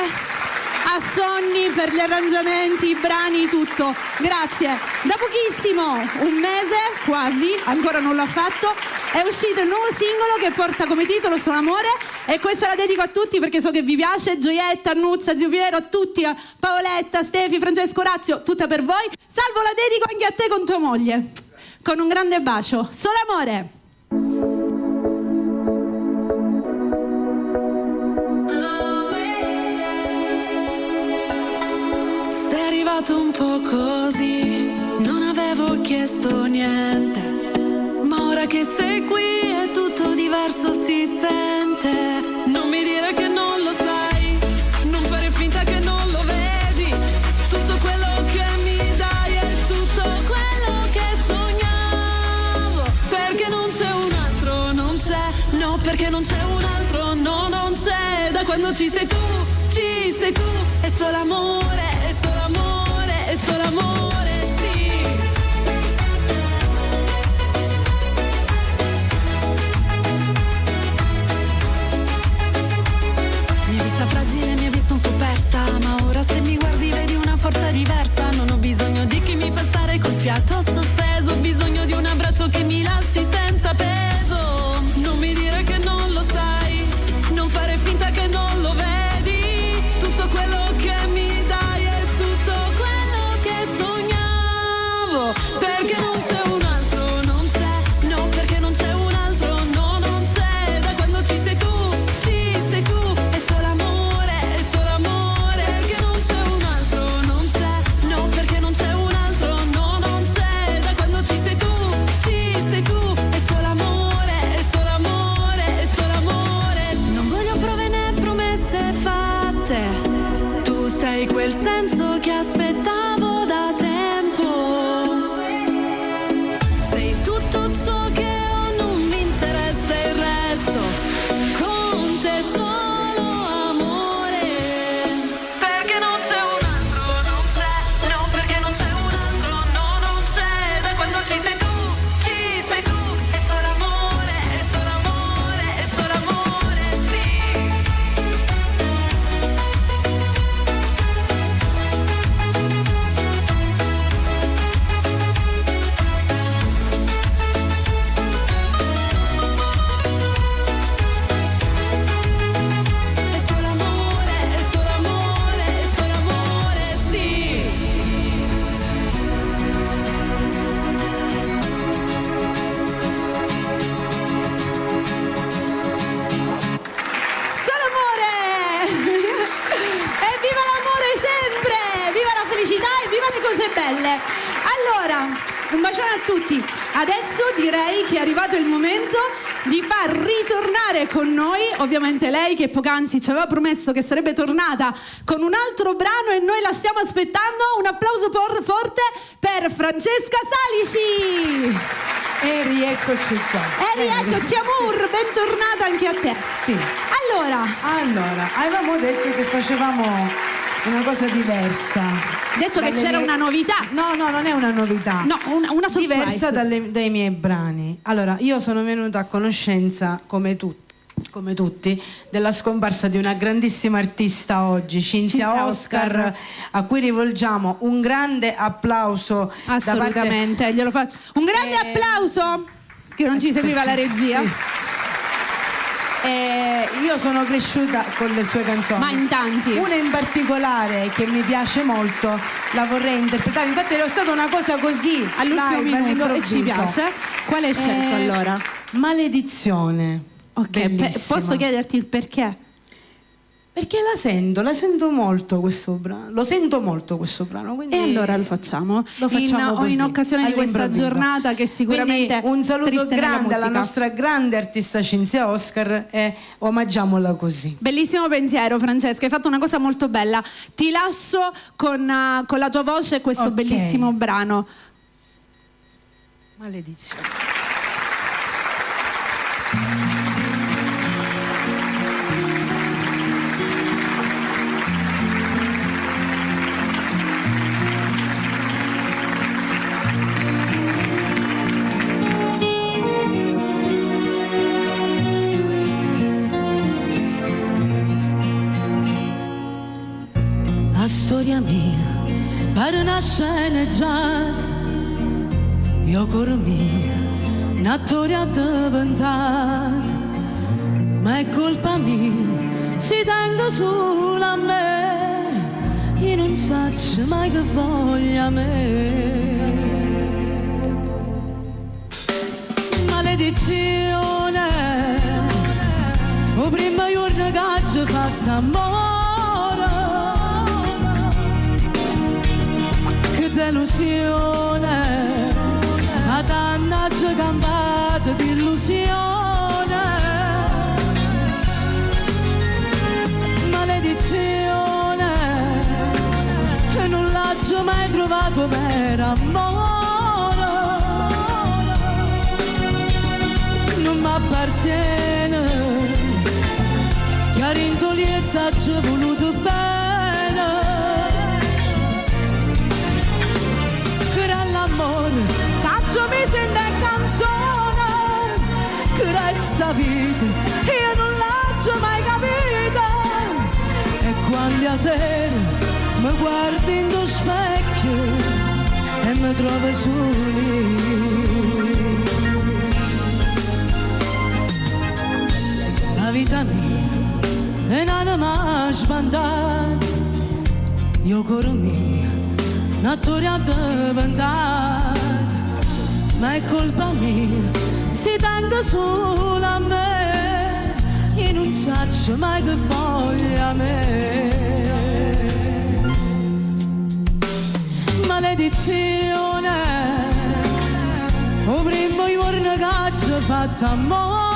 S1: a Sonny per gli arrangiamenti, i brani, tutto. Grazie. Da pochissimo, un mese quasi, ancora non l'ha fatto, è uscito il nuovo singolo che porta come titolo Solo Amore, e questa la dedico a tutti perché so che vi piace. Gioietta, Annuzza, Zio Piero, a tutti, a Paoletta, Stefi, Francesco, Orazio, tutta per voi. Salvo, la dedico anche a te con tua moglie, con un grande bacio. Solo Amore.
S3: Sei arrivato un po' così, non avevo chiesto niente, ma ora che sei qui è tutto diverso, si sente. Non mi dire che non lo sai, non fare finta che non lo vedi. Tutto quello che mi dai è tutto quello che sognavo. Perché non c'è un altro, non c'è, no, perché non c'è un altro, no, non c'è. Da quando ci sei tu, è solo amore, è solo amore, è solo amore, sì. Mi hai vista fragile, mi hai vista un po' persa, ma ora se mi guardi vedi una forza diversa. Non ho bisogno di chi mi fa stare col fiato sospeso, ho bisogno di un abbraccio che mi lasci senza peso. Non mi dire che non lo sai, non fare finta che non lo vedi. Tutto quello che mi dai è tutto quello che sognavo. Perché non c'è un altro, non c'è, no, perché non c'è un altro, no, non c'è. Da quando ci sei tu, è solo amore, è solo amore. Perché non c'è un altro, non c'è, no, perché non c'è un altro, no, non c'è. Da quando ci sei tu, è solo amore, è solo amore, è solo amore. Non voglio prove né promesse fatte. Tu sei quel senso che aspettavo da tempo. Sei tutto ciò che ho, non mi interessa il resto. Con te solo amore. Perché non c'è un altro, non c'è, no, perché non c'è un altro, no, non c'è. Da quando ci sei tu, è solo
S1: palle. Allora, un bacione a tutti. Adesso direi che è arrivato il momento di far ritornare con noi, ovviamente lei che poc'anzi ci aveva promesso che sarebbe tornata con un altro brano e noi la stiamo aspettando. Un applauso forte per Francesca Salici.
S2: E rieccoci qua.
S1: Rieccoci Amur, bentornata anche a te.
S2: Sì.
S1: Allora,
S2: avevamo detto che facevamo una cosa diversa.
S1: detto che c'era una novità.
S2: No, non è una novità.
S1: No, una surprise.
S2: Diversa dai miei brani. Allora, io sono venuta a conoscenza, come tutti, della scomparsa di una grandissima artista oggi, Cinzia Oscar, a cui rivolgiamo un grande applauso.
S1: Assolutamente, glielo faccio. Un grande applauso, che non ci seguiva la regia.
S2: Sì. Io sono cresciuta con le sue canzoni,
S1: Ma in tanti.
S2: Una in particolare che mi piace molto, la vorrei interpretare. Infatti è stata una cosa così
S1: All'ultimo
S2: live,
S1: minuto, e
S2: all'improvviso.
S1: ci piace. Quale hai scelto allora?
S2: Maledizione.
S1: Ok,
S2: Bellissima.
S1: posso chiederti il perché?
S2: Perché la sento molto questo brano, lo sento molto questo brano. Quindi
S1: E allora lo facciamo.
S2: in
S1: in occasione di questa
S2: all'improvviso.
S1: giornata che sicuramente
S2: Quindi un saluto
S1: triste nella
S2: grande alla
S1: musica.
S2: nostra grande artista Cinzia Oscar e omaggiamola così.
S1: Bellissimo pensiero, Francesca, hai fatto una cosa molto bella. Ti lascio con la tua voce questo
S2: Ok.
S1: bellissimo brano.
S2: Maledizione.
S3: La storia mia pare una sceneggiata, io cor mia un attore addiventato, ma è colpa mia, si tenga solo a me, io non so mai che voglia me. Maledizione, o prima giorno che ci fatto amore, che delusione, a dannaggia campata di illusione. Maledizione, non l'ho mai trovato per amore, non mi appartiene, che rintolietta ci è voluto bene, che era l'amore, caccio mi sente canzone, che resta vita, io non l'ho mai capita, e quando a sera mi guardi in lo specchio e mi trovo soli. La vita mia è un'anima sbandata, io cor mia un attore addiventato, ma è colpa mia, si tenga solo a me, io non so mai che voglia me. Maledizione, o primo giorno che ci ho fatto amore,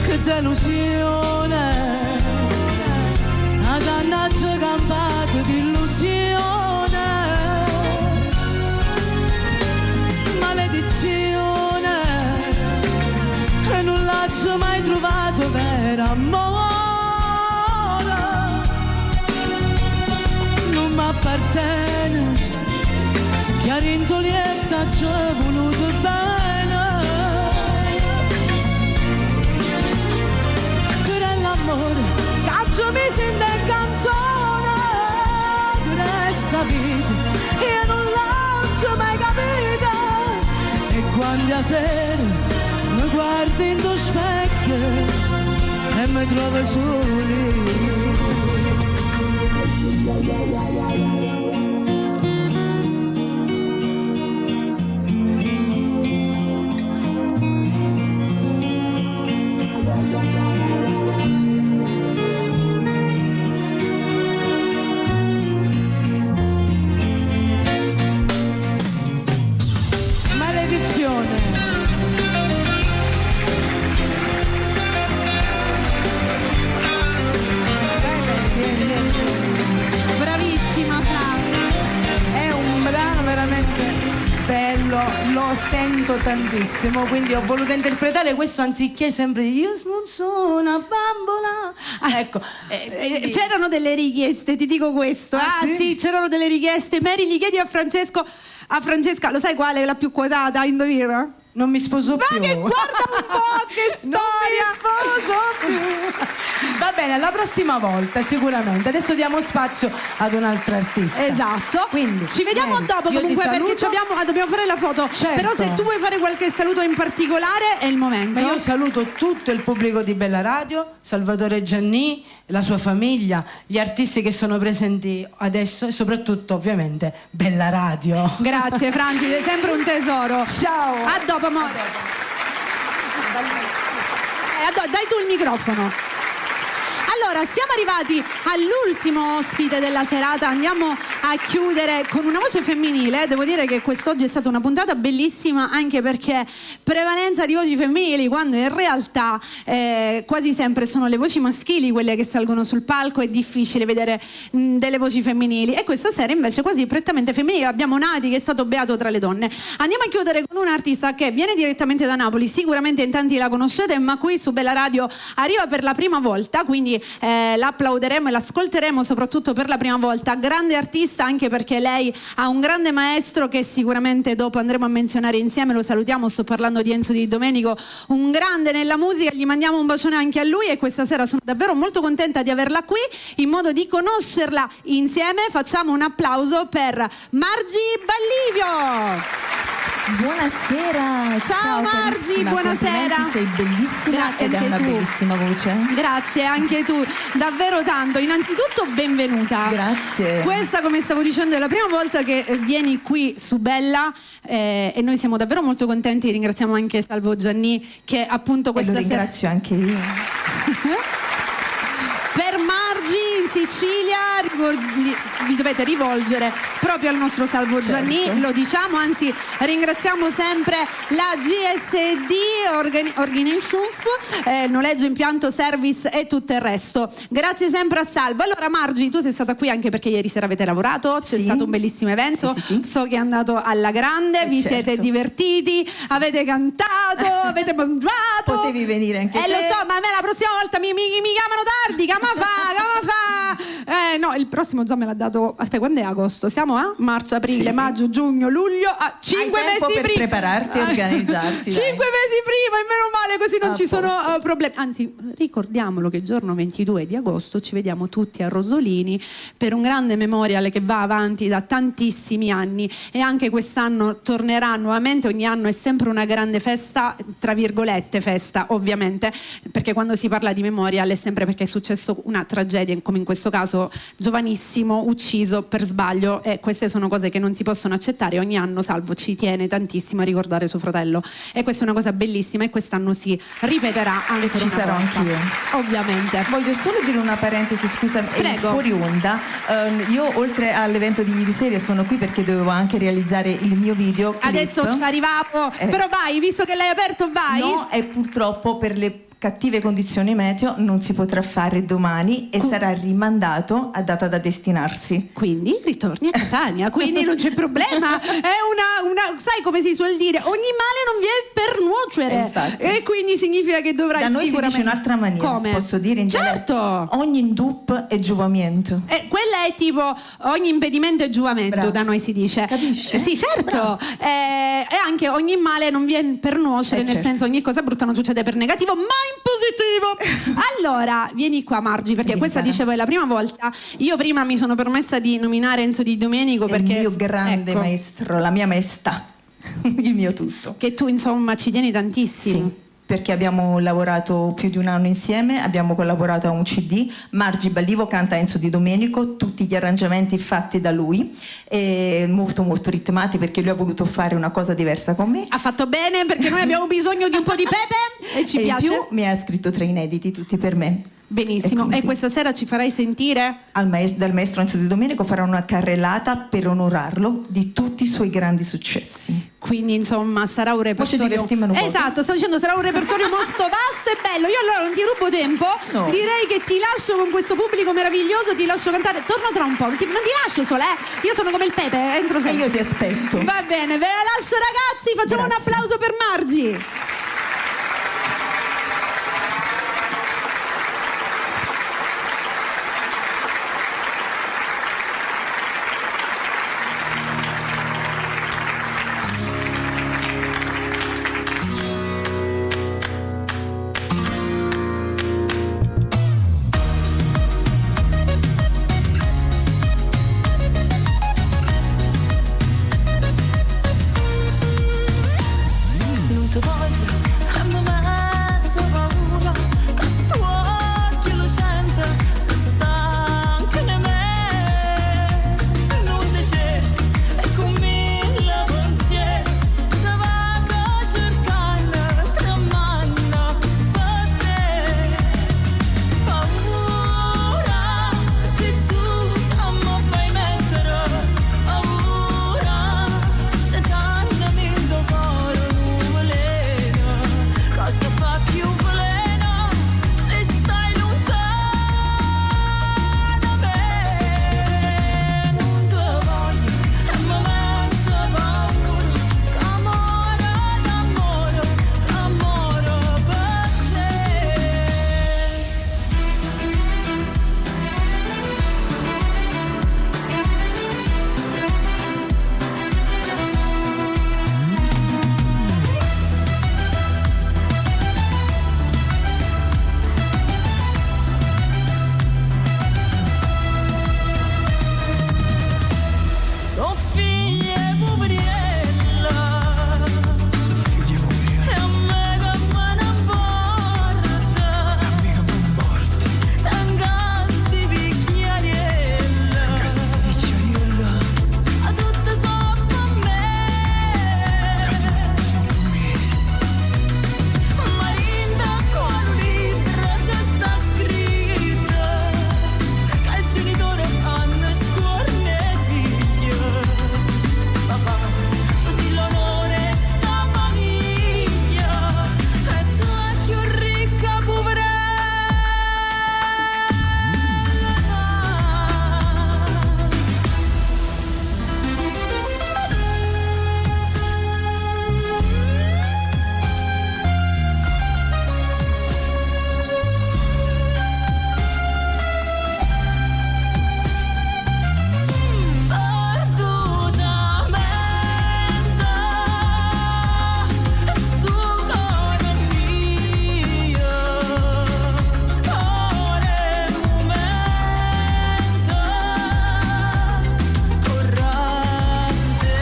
S3: che delusione, una dannaggia campata di illusione. Maledizione, e non l'ho mai trovato per amore, non mi appartiene, che a rintolietta ci è voluto bene, che era l'amore, caccio mi sente canzone, che resta vita, io non l'ho mai capita, e quando a sera mi guardi in lo specchio e mi trovo soli.
S2: sento tantissimo, quindi ho voluto interpretare questo anziché sempre io non sono una bambola. Ecco, quindi...
S1: c'erano delle richieste, ti dico questo. Sì, c'erano delle richieste. Mary, gli chiedi a Francesca, lo sai qual è la più quotata? Indovina?
S2: Non mi sposo più.
S1: Ma che guarda un po' che storia!
S2: Non mi sposo più. Va bene, la prossima volta sicuramente. Adesso diamo spazio ad un altro artista.
S1: Esatto.
S2: Quindi
S1: ci vediamo dopo
S2: io
S1: comunque,
S2: ti
S1: perché dobbiamo fare la foto.
S2: Certo.
S1: Però se tu vuoi fare qualche saluto in particolare è il momento.
S2: Ma io saluto tutto il pubblico di Bella Radio, Salvatore Gianni, la sua famiglia, gli artisti che sono presenti adesso e soprattutto ovviamente Bella Radio.
S1: Grazie Franci, sei sempre un tesoro.
S2: Ciao.
S1: A dopo amore. Dai tu il microfono. Allora, siamo arrivati all'ultimo ospite della serata, andiamo a chiudere con una voce femminile. Devo dire che quest'oggi è stata una puntata bellissima, anche perché prevalenza di voci femminili, quando in realtà quasi sempre sono le voci maschili quelle che salgono sul palco. È difficile vedere delle voci femminili, e questa sera invece quasi prettamente femminile. Abbiamo Nati, che è stato beato tra le donne. Andiamo a chiudere con un artista che viene direttamente da Napoli, sicuramente in tanti la conoscete, ma qui su Bella Radio arriva per la prima volta, quindi l'applauderemo e l'ascolteremo soprattutto per la prima volta. Grande artista, anche perché lei ha un grande maestro che sicuramente dopo andremo a menzionare insieme. Lo salutiamo, sto parlando di Enzo Di Domenico, un grande nella musica, gli mandiamo un bacione anche a lui, e questa sera sono davvero molto contenta di averla qui in modo di conoscerla insieme. Facciamo un applauso per Margi Ballivio.
S7: Buonasera,
S1: ciao Margi,
S7: carissima.
S1: buonasera.
S7: Sei bellissima.
S1: Grazie,
S7: ed hai una
S1: anche tu.
S7: Bellissima voce.
S1: Grazie anche tu, davvero tanto. Innanzitutto benvenuta.
S7: Grazie.
S1: Questa, come stavo dicendo, è la prima volta che vieni qui su Bella, e noi siamo davvero molto contenti. Ringraziamo anche Salvo Gianni, che appunto questa
S7: lo ringrazio anche io.
S1: Per Margi in Sicilia vi dovete rivolgere proprio al nostro Salvo Gianni,
S7: certo.
S1: Lo diciamo, anzi ringraziamo sempre la GSD Organizations, noleggio, impianto, service e tutto il resto. Grazie sempre a Salvo. Allora Margi, tu sei stata qui anche perché ieri sera avete lavorato, c'è stato un bellissimo evento,
S7: sì.
S1: So che è andato alla grande, vi siete divertiti, avete cantato, avete mangiato.
S7: Potevi venire anche te.
S1: Lo so, ma a me la prossima volta mi chiamano tardi, come fa? No, il prossimo già me l'ha dato. Aspetta, quando è agosto? Siamo a marzo, aprile, maggio, giugno, luglio. 5 mesi
S7: per
S1: prima.
S7: prepararti e organizzarti.
S1: 5 mesi prima, e meno male, così non ci sono
S7: posto.
S1: problemi. Anzi, ricordiamolo che il giorno 22 di agosto ci vediamo tutti a Rosolini per un grande memorial che va avanti da tantissimi anni, e anche quest'anno tornerà nuovamente. Ogni anno è sempre una grande festa, tra virgolette festa ovviamente, perché quando si parla di memorial è sempre perché è successo una tragedia, come in questo caso giovanissimo, ucciso per sbaglio, e queste sono cose che non si possono accettare. Ogni anno Salvo ci tiene tantissimo a ricordare suo fratello, e questa è una cosa bellissima, e quest'anno si ripeterà anche.
S7: E ci sarò anch'io,
S1: ovviamente.
S7: Voglio solo dire una parentesi, scusa,
S1: Prego.
S7: fuori onda. Io oltre all'evento di ieri sera sono qui perché dovevo anche realizzare il mio video clip.
S1: Adesso ci arrivavo, però vai, visto che l'hai aperto, vai.
S7: No, e purtroppo per le cattive condizioni meteo non si potrà fare domani e sarà rimandato a data da destinarsi.
S1: Quindi ritorni a Catania, quindi non c'è problema. È una sai come si suol dire, ogni male non viene per nuocere, e quindi significa che dovrai
S7: da noi
S1: sicuramente...
S7: si dice un'altra maniera.
S1: Come?
S7: Posso dire in
S1: certo
S7: dialetto, ogni indup è giovamento.
S1: Quella è tipo ogni impedimento è giovamento.
S7: Bravo.
S1: Da noi si dice,
S7: capisci?
S1: Sì, certo. E anche ogni male non viene per nuocere, nel
S7: certo.
S1: senso ogni cosa brutta non succede per negativo, ma in positivo. Allora vieni qua Margi, perché
S7: Vieni,
S1: questa
S7: cara.
S1: dicevo è la prima volta. Io prima mi sono permessa di nominare Enzo Di Domenico perché
S7: il mio grande
S1: ecco,
S7: maestro, la mia maestà, il mio tutto.
S1: che tu insomma ci tieni tantissimo.
S7: Sì, perché abbiamo lavorato più di un anno insieme, abbiamo collaborato a un CD. Margi Ballivo canta Enzo Di Domenico, tutti gli arrangiamenti fatti da lui, e molto molto ritmati, perché lui ha voluto fare una cosa diversa con me.
S1: Ha fatto bene, perché noi abbiamo bisogno di un po' di pepe e ci
S7: e
S1: piace.
S7: in più mi ha scritto 3 inediti tutti per me.
S1: Benissimo, e
S7: quindi
S1: questa sera ci farai sentire?
S7: dal maestro Enzo Di Domenico farà una carrellata per onorarlo di tutti i suoi grandi successi.
S1: Quindi insomma sarà un repertorio.
S7: divertimmo un po'.
S1: Esatto, sto dicendo sarà un repertorio molto vasto e bello. Io allora non ti rubo tempo,
S7: No.
S1: direi che ti lascio con questo pubblico meraviglioso, ti lascio cantare. Torno tra un po', non ti lascio sola, Io sono come il Pepe, entro
S7: E
S1: sempre.
S7: io ti aspetto.
S1: Va bene, ve la lascio ragazzi, facciamo
S7: Grazie.
S1: un applauso per Margi.
S3: Non ti voglio, a me metto paura, che sto occhio lucente si stanca di me. Non ti cerco e con mille pensieri ti vado a cercare, tremando per te. Paura, se tu non mi fai mettere paura, scegliendomi il tuo cuore. Cosa fa più veleno se stai lontano da me? Non ti voglio e mi metto paura, d'amore per te. Sofia Puvriella, e a me che me ne importa, tangasti bicchiariella, a tutte sopra me, ma in quel libro c'è sta scritto che il genitore fanno scuorne figlio. Papà, tu sei l'onore sta famiglia e tu è più ricca poverella. Perdutamente sto cuore mio, ora è il momento corrente.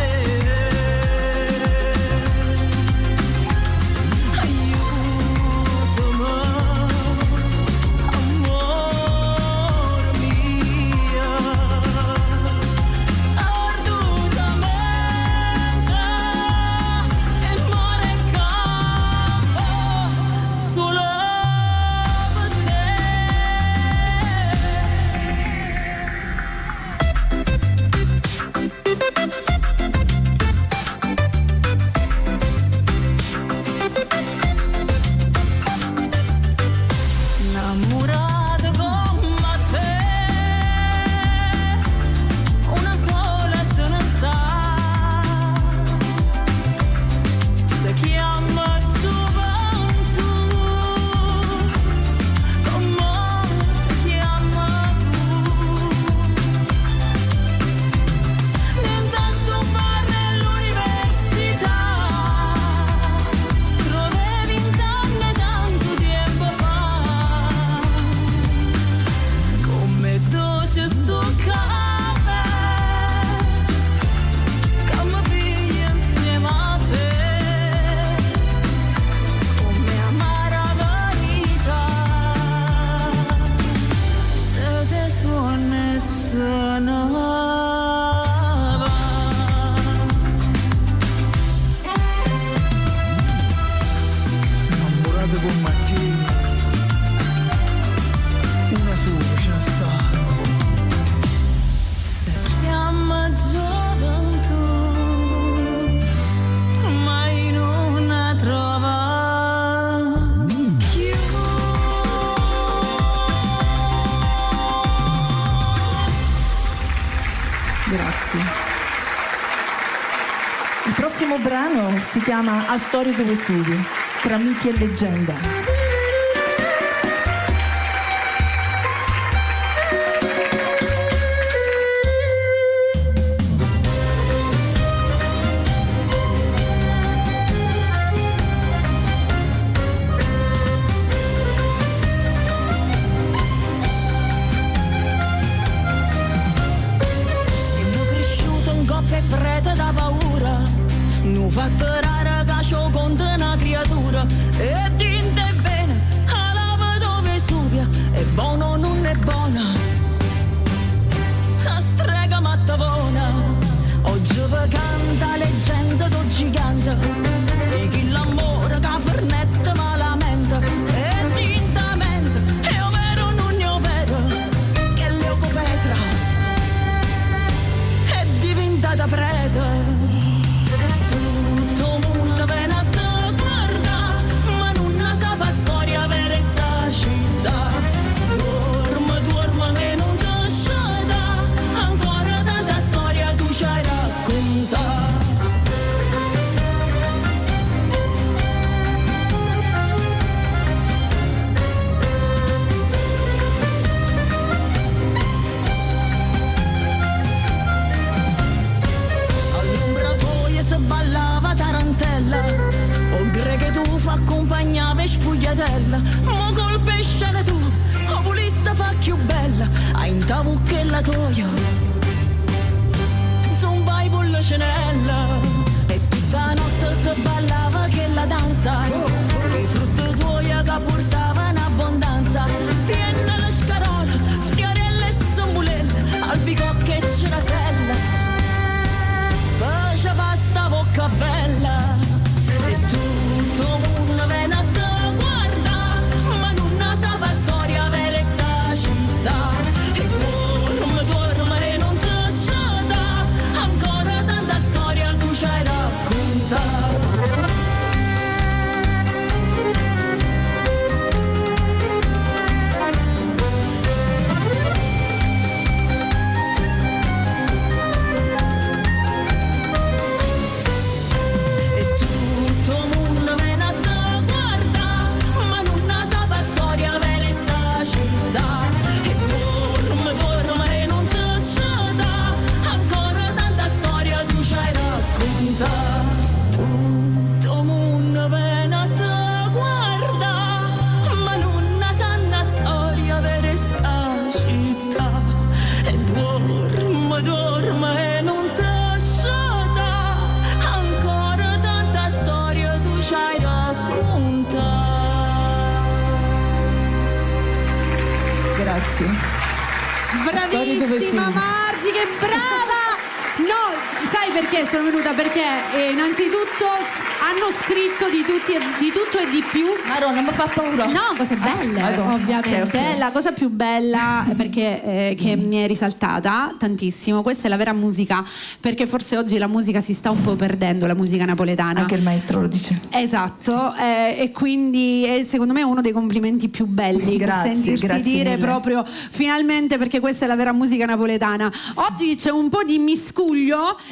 S3: Aiutami, amore mio. Perdutamente e muore in campo solo per te. Innamorata come te, una sola ce ne sta, si chiama gioventù, come ti chiama tu. Niente a stupare l'università, trovevi in tanto tempo fa, come dolce sto caffè, che mi piglia insieme a te, come amara verità, se te suona e suonava.
S8: Innamorate con Mattia,
S7: brano si chiama A storia di Vesuvio, tra miti e leggenda.
S3: Fatto rara che c'ho conto una creatura e dinte bene alla vedo Vesuvia è buono non è buona la strega mattavona oggi vi canta leggenda do gigante di chi l'amore che fernette malamente e dintamente io vero non io vero che l'eco Petra è diventata prete. Accompagnava sfugliatella, ma col pesce tu, la pulista fa più bella, a intavo che la toia, zombai con la cenella, e tutta la notte si ballava che la danza, i frutti tuoi che portava in abbondanza, piena la scarola, friarelle e sombulelle, al bicocco e cerasella, faceva sta bocca bella, e tutto mondo venne a te guarda, ma non sapeva storia vera sta città, e dorme e non ti sciata, ancora tanta storia tu ci hai raccontato.
S7: Grazie.
S1: Bravissima Margi, che brava! No, sai perché sono venuta? Perché innanzitutto hanno scritto di tutto e di più.
S7: Maro, non mi fa paura.
S1: No, cose belle, ovviamente.
S7: Okay.
S1: La cosa più bella perché che mi è risaltata tantissimo, questa è la vera musica, perché forse oggi la musica si sta un po' perdendo, la musica napoletana.
S7: Anche il maestro lo dice.
S1: Esatto, sì. E quindi secondo me è uno dei complimenti più belli.
S7: Grazie,
S1: sentirsi dire
S7: mille.
S1: proprio finalmente, perché questa è la vera musica napoletana. Oggi c'è un po' di miscuglio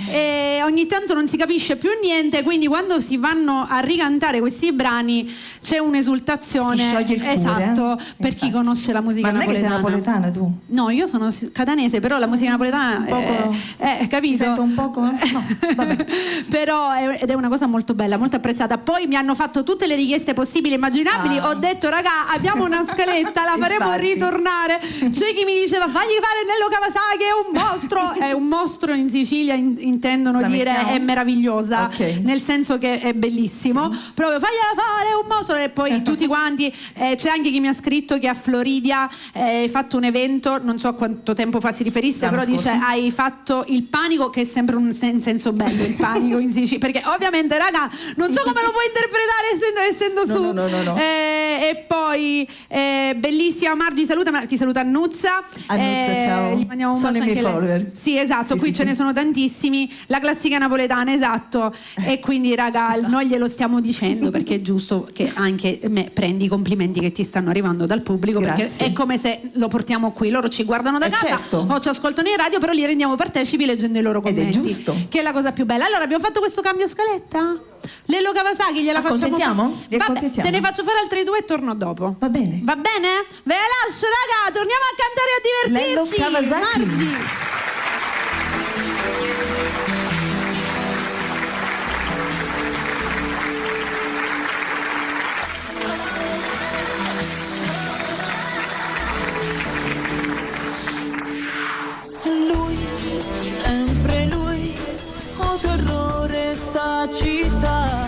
S1: e ogni tanto non si capisce più niente, quindi quando si vanno a ricantare questi brani c'è un'esultazione.
S7: Si scioglie il cuore.
S1: Esatto, per chi conosce la musica napoletana.
S7: Ma non è che sei napoletana tu?
S1: No, io sono catanese, però la musica napoletana
S7: un poco,
S1: capito?
S7: Mi sento un poco, no, vabbè.
S1: Però ed è una cosa molto bella, molto apprezzata. Poi mi hanno fatto tutte le richieste possibili e immaginabili. Ho detto, raga, abbiamo una scaletta, la faremo
S7: Infatti.
S1: ritornare. C'è chi mi diceva, fagli fare Nello Kawasaki, è un mostro. È un mostro in Sicilia, intendono
S7: La
S1: dire
S7: mettiamo?
S1: è meravigliosa,
S7: Ok.
S1: nel senso che è bellissimo. Proprio fagliela fare, è un mostro. E poi tutti quanti, c'è anche chi mi ha scritto che a Floridia hai fatto un evento, non so quanto tempo fa si riferisse,
S7: L'anno
S1: però dice
S7: scorso.
S1: hai fatto il panico, che è sempre un senso bello, il panico in Sicilia, perché ovviamente raga non so come lo puoi interpretare essendo su
S7: No.
S1: e poi bellissima Margi ti saluta Annuzza.
S7: Annuzza, ciao.
S1: Gli mandiamo un
S7: Sono
S1: bacio
S7: i miei
S1: anche lei.
S7: follower.
S1: Sì, esatto,
S7: Sì,
S1: qui
S7: sì,
S1: ce
S7: sì.
S1: ne sono tantissimi, la classica napoletana, esatto, e quindi raga, noi glielo stiamo dicendo perché è giusto che anche me prendi i complimenti che ti stanno arrivando dal pubblico,
S7: Grazie.
S1: perché è come se lo portiamo qui, loro ci guardano da casa
S7: certo.
S1: o ci ascoltano in radio, però li rendiamo partecipi leggendo i loro
S7: Ed è
S1: commenti,
S7: giusto.
S1: che è la cosa più bella. Allora abbiamo fatto questo cambio scaletta? Lello Kawasaki gliela facciamo
S7: Accontentiamo? Li
S1: Vabbè,
S7: accontentiamo?
S1: te ne faccio fare altri 2 e torno dopo.
S7: Va bene.
S1: Va bene? Ve la lascio raga, torniamo a cantare e a divertirci.
S7: Lello Kawasaki.
S1: Margi.
S3: Lui, sempre lui, ho terrore sta città.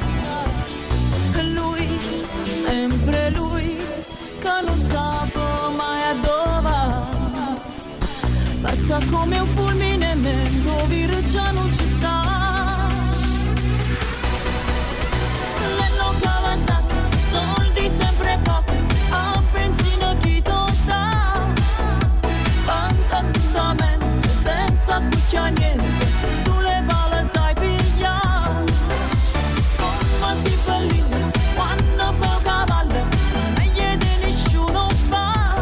S3: Lui, sempre lui, che non sa mai a dove. Passa come un fulmine mentre già non ci sta. Lello Kawasaki, soldi sempre pochi, a benzina chi sta. Quanta appuntamento senza cuccia niente, sulle pale sai pigliare. Come si bellina quando fa cavallo, meglio di nessuno fa.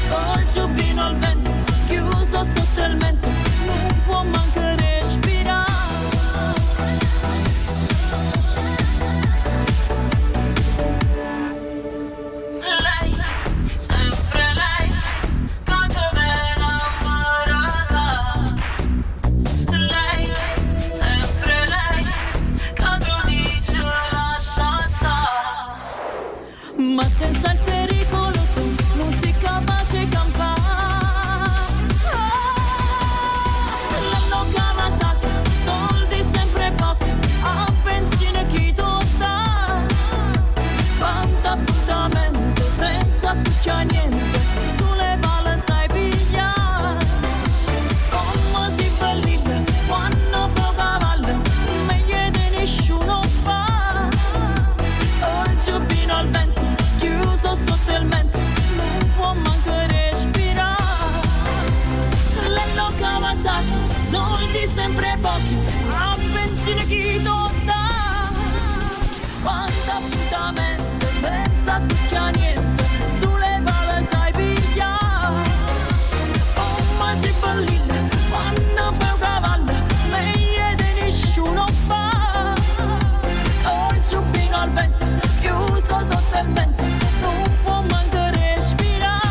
S3: Col giubbino al vento, chiuso sotto il mento, non può manco respirare. Lei, sempre lei, quanto me innamorata. Lei, sempre lei, quando dice ma senza il pericolo tu non sei capace campare. Lello Kawasaki, soldi sempre pochi, a benzina chi tu sta. Quanto appuntamento senza cuccia niente, sulle pale sai pigliare. Come si bellina quando fa cavallo, meglio di nessuno fa. Col giubbino al vento, chiuso sotto il mento, non può manco respirare. Lello Kawasaki, soldi sempre pochi, a benzina chi tu dà. Quanto appuntamento senza cuccia niente, sulle pale sai pigliare. Come si bellina quando fa un cavallo, meglio di nessuno fa. Col giubbino al vento, chiuso sotto il vento, non può manco respirare.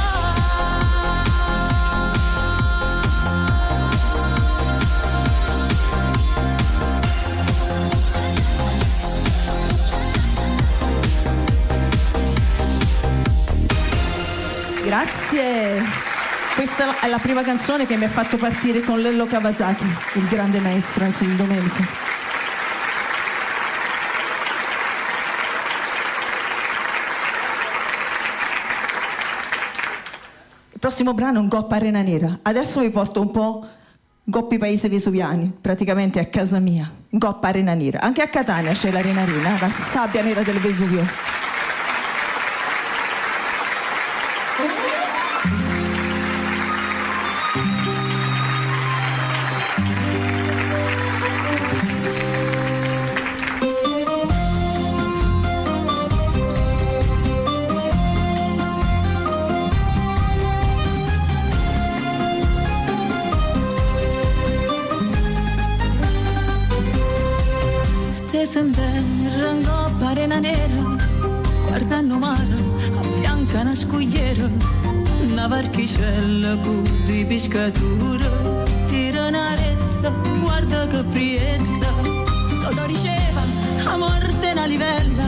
S7: Grazie. Questa è la prima canzone che mi ha fatto partire con Lello Kawasaki, il grande maestro, anzi di Domenico. Il prossimo brano è un Goppa Arena Nera. Adesso vi porto un po' Goppi Paese Vesuviani, praticamente a casa mia. Goppa Arena Nera. Anche a Catania c'è l'Arena Nera, la sabbia nera del Vesuvio.
S3: Stai sentendo in Goppa Arena Nera, guardando mare, a fianco una scugliera, una barchicella con di pescatura, tira una rezza, guarda che priezza, Toto diceva, la morte è una livella,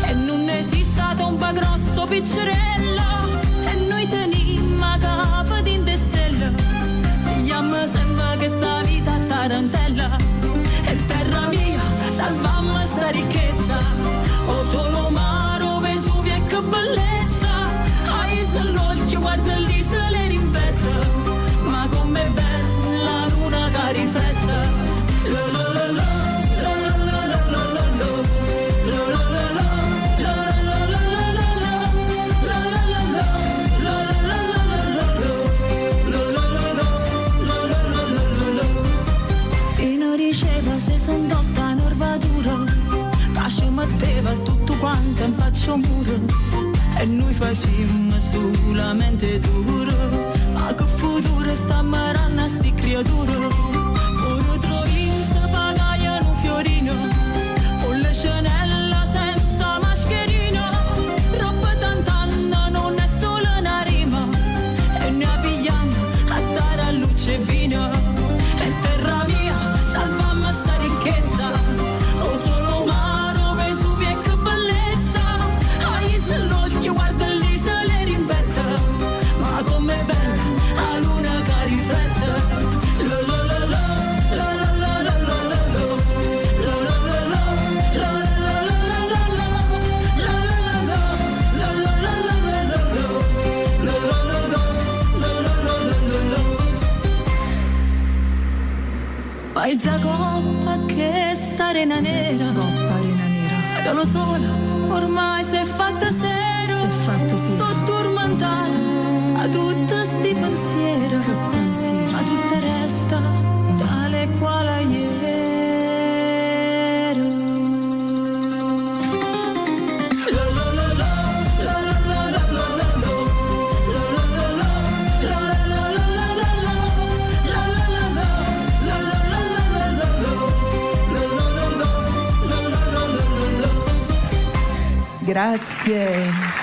S3: e non esiste stato un po' grosso piccerello, e noi tenimmo a capo di stella, vediamo sempre che sta vita a tarantella, e terra mia, salvammo sta ricchezza, o solo maro, Vesuvio e che bellezza, alza l'occhio, guarda lì se le rimpetta, ma com'è bella la luna che rifletta, lo lo lo lo, lo lo lo lo lo lo, lo lo lo lo, lo lo lo lo lo. faccio muro e noi facciamo solamente duro. Ma che futuro sta marando sti creature? Ora troviamo se pagaiano un fiorino con le cenella senza mascherina. Roba tant'anna non è solo una rima e ne abbiamo a dare a luce vino. E terra mia, salvammo sta ricchezza, o solo mano, Vesuvio e che bellezza. Ai se l'occhio guarda lì se le rimbetta, ma com'è bella la luna che riflette. Lo lo lo lo, lo lo lo lo lo lo, lo lo lo lo, lo lo lo lo lo lo, lo lo lo lo lo. Paizza coppa che sta arena nera, coppa arena nera, sagalo sola, ormai si è fatta sera, sto tormentata a tutti sti pensieri, che pensieri, ma tutto resta tale quale ieri. Lo lo lo lo, lo lo lo lo lo lo, lo lo lo lo, lo lo lo lo lo lo, lo lo lo lo,
S7: Grazie.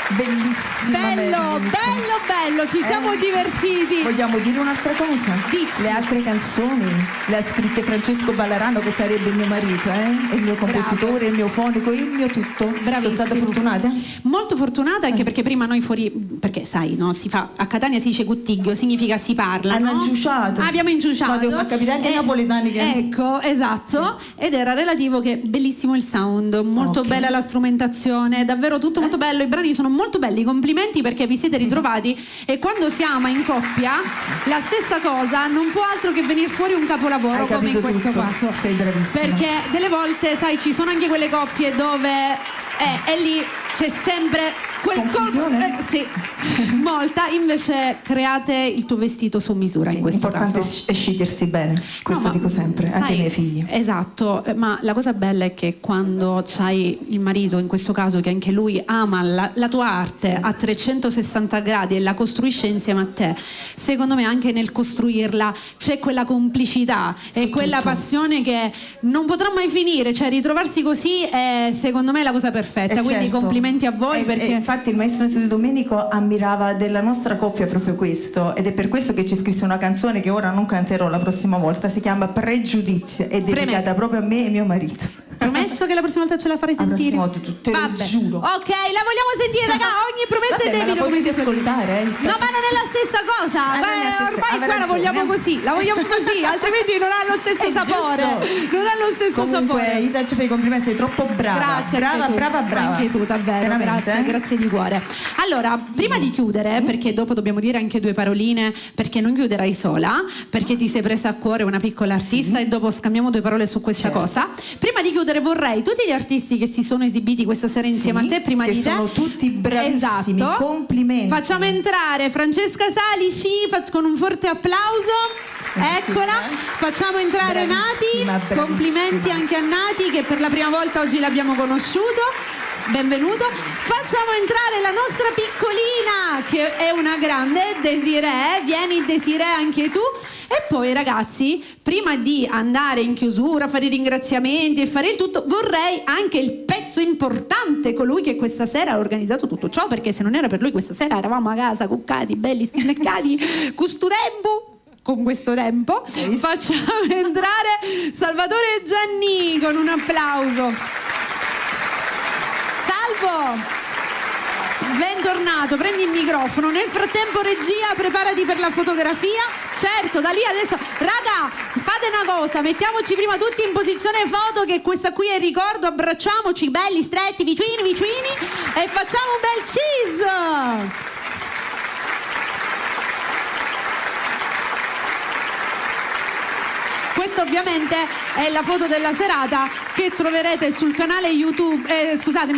S7: Bellissima.
S1: Bello,
S7: Menica.
S1: bello, bello, ci siamo divertiti.
S7: Vogliamo dire un'altra cosa?
S1: Dici.
S7: Le altre canzoni le ha scritte Francesco Ballarano, che sarebbe il mio marito, il mio compositore, il mio fonico, il mio tutto.
S1: Bravissimo.
S7: Sono stata fortunata?
S1: Molto fortunata, anche perché prima noi fuori, perché sai, no, si fa a Catania si dice cuttiglio, significa si parla.
S7: Hanno
S1: no?
S7: inciuciato.
S1: Abbiamo inciuciato.
S7: No, devo far capire anche ai napoletani che.
S1: Ecco, esatto. Ed era relativo che bellissimo il sound, molto
S7: Ok.
S1: bella la strumentazione, davvero tutto molto bello. I brani sono molto belli, complimenti perché vi siete ritrovati e quando si ama in coppia la stessa cosa non può altro che venire fuori un capolavoro.
S7: Hai
S1: come in
S7: capito
S1: questo
S7: tutto.
S1: caso.
S7: Sei bravissima.
S1: Perché delle volte, sai, ci sono anche quelle coppie dove e lì c'è sempre quel
S7: Confusione?
S1: sì, molta. Invece create il tuo vestito su misura
S7: Sì,
S1: in questo
S7: l'importante
S1: caso.
S7: è scegliersi bene, questo
S1: No, ma
S7: dico sempre, anche
S1: sai,
S7: ai miei figli.
S1: Esatto, ma la cosa bella è che quando c'hai il marito, in questo caso, che anche lui ama la tua arte a 360 gradi e la costruisce insieme a te, secondo me anche nel costruirla c'è quella complicità e quella
S7: tutto.
S1: passione che non potrà mai finire, cioè ritrovarsi così è secondo me la cosa perfetta, quindi
S7: Certo.
S1: complimenti a voi perché
S7: infatti il maestro Di Domenico ammirava della nostra coppia proprio questo, ed è per questo che ci scrisse una canzone che ora non canterò la prossima volta, si chiama Pregiudizio, è dedicata
S1: Premesso.
S7: proprio a me e mio marito.
S1: promesso che la prossima volta ce la farai
S7: La
S1: sentire.
S7: prossima volta, te lo
S1: Vabbè.
S7: giuro.
S1: Ok, la vogliamo sentire, raga, ogni promessa
S7: Vabbè,
S1: è
S7: ma la
S1: debito, come
S7: potete
S1: si suol dire.
S7: ascoltare,
S1: No, ma non è la stessa cosa.
S7: non è la stessa-
S1: Ormai
S7: aveva
S1: qua la
S7: ragione.
S1: vogliamo così, la vogliamo così, altrimenti non ha lo stesso
S7: È
S1: sapore.
S7: giusto.
S1: Non ha lo stesso
S7: Comunque,
S1: sapore.
S7: Ita, ci fai i complimenti, sei troppo brava.
S1: Grazie,
S7: brava,
S1: anche tu.
S7: brava, brava.
S1: Anche tu, davvero.
S7: Veramente,
S1: Grazie, grazie di cuore. Allora, prima di chiudere, perché dopo dobbiamo dire anche due paroline, perché non chiuderai sola, perché ti sei presa a cuore una piccola artista e dopo scambiamo due parole su questa
S7: Certo.
S1: cosa. Prima di chiudere vorrei tutti gli artisti che si sono esibiti questa sera insieme
S7: Sì,
S1: a te, prima
S7: che
S1: di te.
S7: sono tutti bravissimi,
S1: Esatto.
S7: complimenti.
S1: Facciamo entrare Francesca Salici con un forte applauso. Eccola, facciamo entrare
S7: Bravissima,
S1: Nati.
S7: bravissima.
S1: Complimenti anche a Nati che per la prima volta oggi l'abbiamo conosciuto. Benvenuto. Facciamo entrare la nostra piccolina che è una grande, Desiree. Vieni Desiree anche tu. E poi ragazzi, prima di andare in chiusura, fare i ringraziamenti e fare il tutto, vorrei anche il pezzo importante, colui che questa sera ha organizzato tutto ciò, perché se non era per lui questa sera eravamo a casa cuccati, belli stinneccati, con sto tempo. Con questo tempo facciamo entrare Salvatore Gianni con un applauso. Salvo, bentornato, prendi il microfono. Nel frattempo regia, preparati per la fotografia. Certo, da lì adesso, raga, fate una cosa, mettiamoci prima tutti in posizione foto, che questa qui è il ricordo, abbracciamoci belli, stretti, vicini e facciamo un bel cheese. Questa ovviamente è la foto della serata che troverete sul canale YouTube,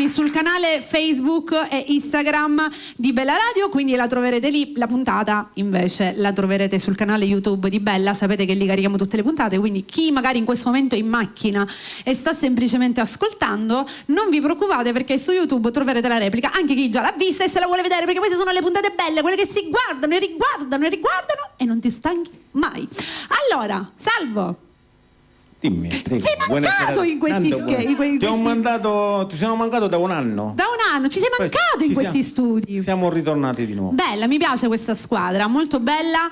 S1: sul canale Facebook e Instagram di Bella Radio, quindi la troverete lì. La puntata invece la troverete sul canale YouTube di Bella. Sapete che lì carichiamo tutte le puntate, quindi chi magari in questo momento è in macchina e sta semplicemente ascoltando, non vi preoccupate, perché su YouTube troverete la replica, anche chi già l'ha vista e se la vuole vedere, perché queste sono le puntate belle, quelle che si guardano e riguardano e non ti stanchi mai. Allora, Salvo,
S8: dimmi,
S1: sei mancato in questi
S8: ti sono mancato da un anno.
S1: Da un anno ci sei mancato in questi studi.
S8: Siamo ritornati di nuovo.
S1: Bella, mi piace questa squadra, molto bella,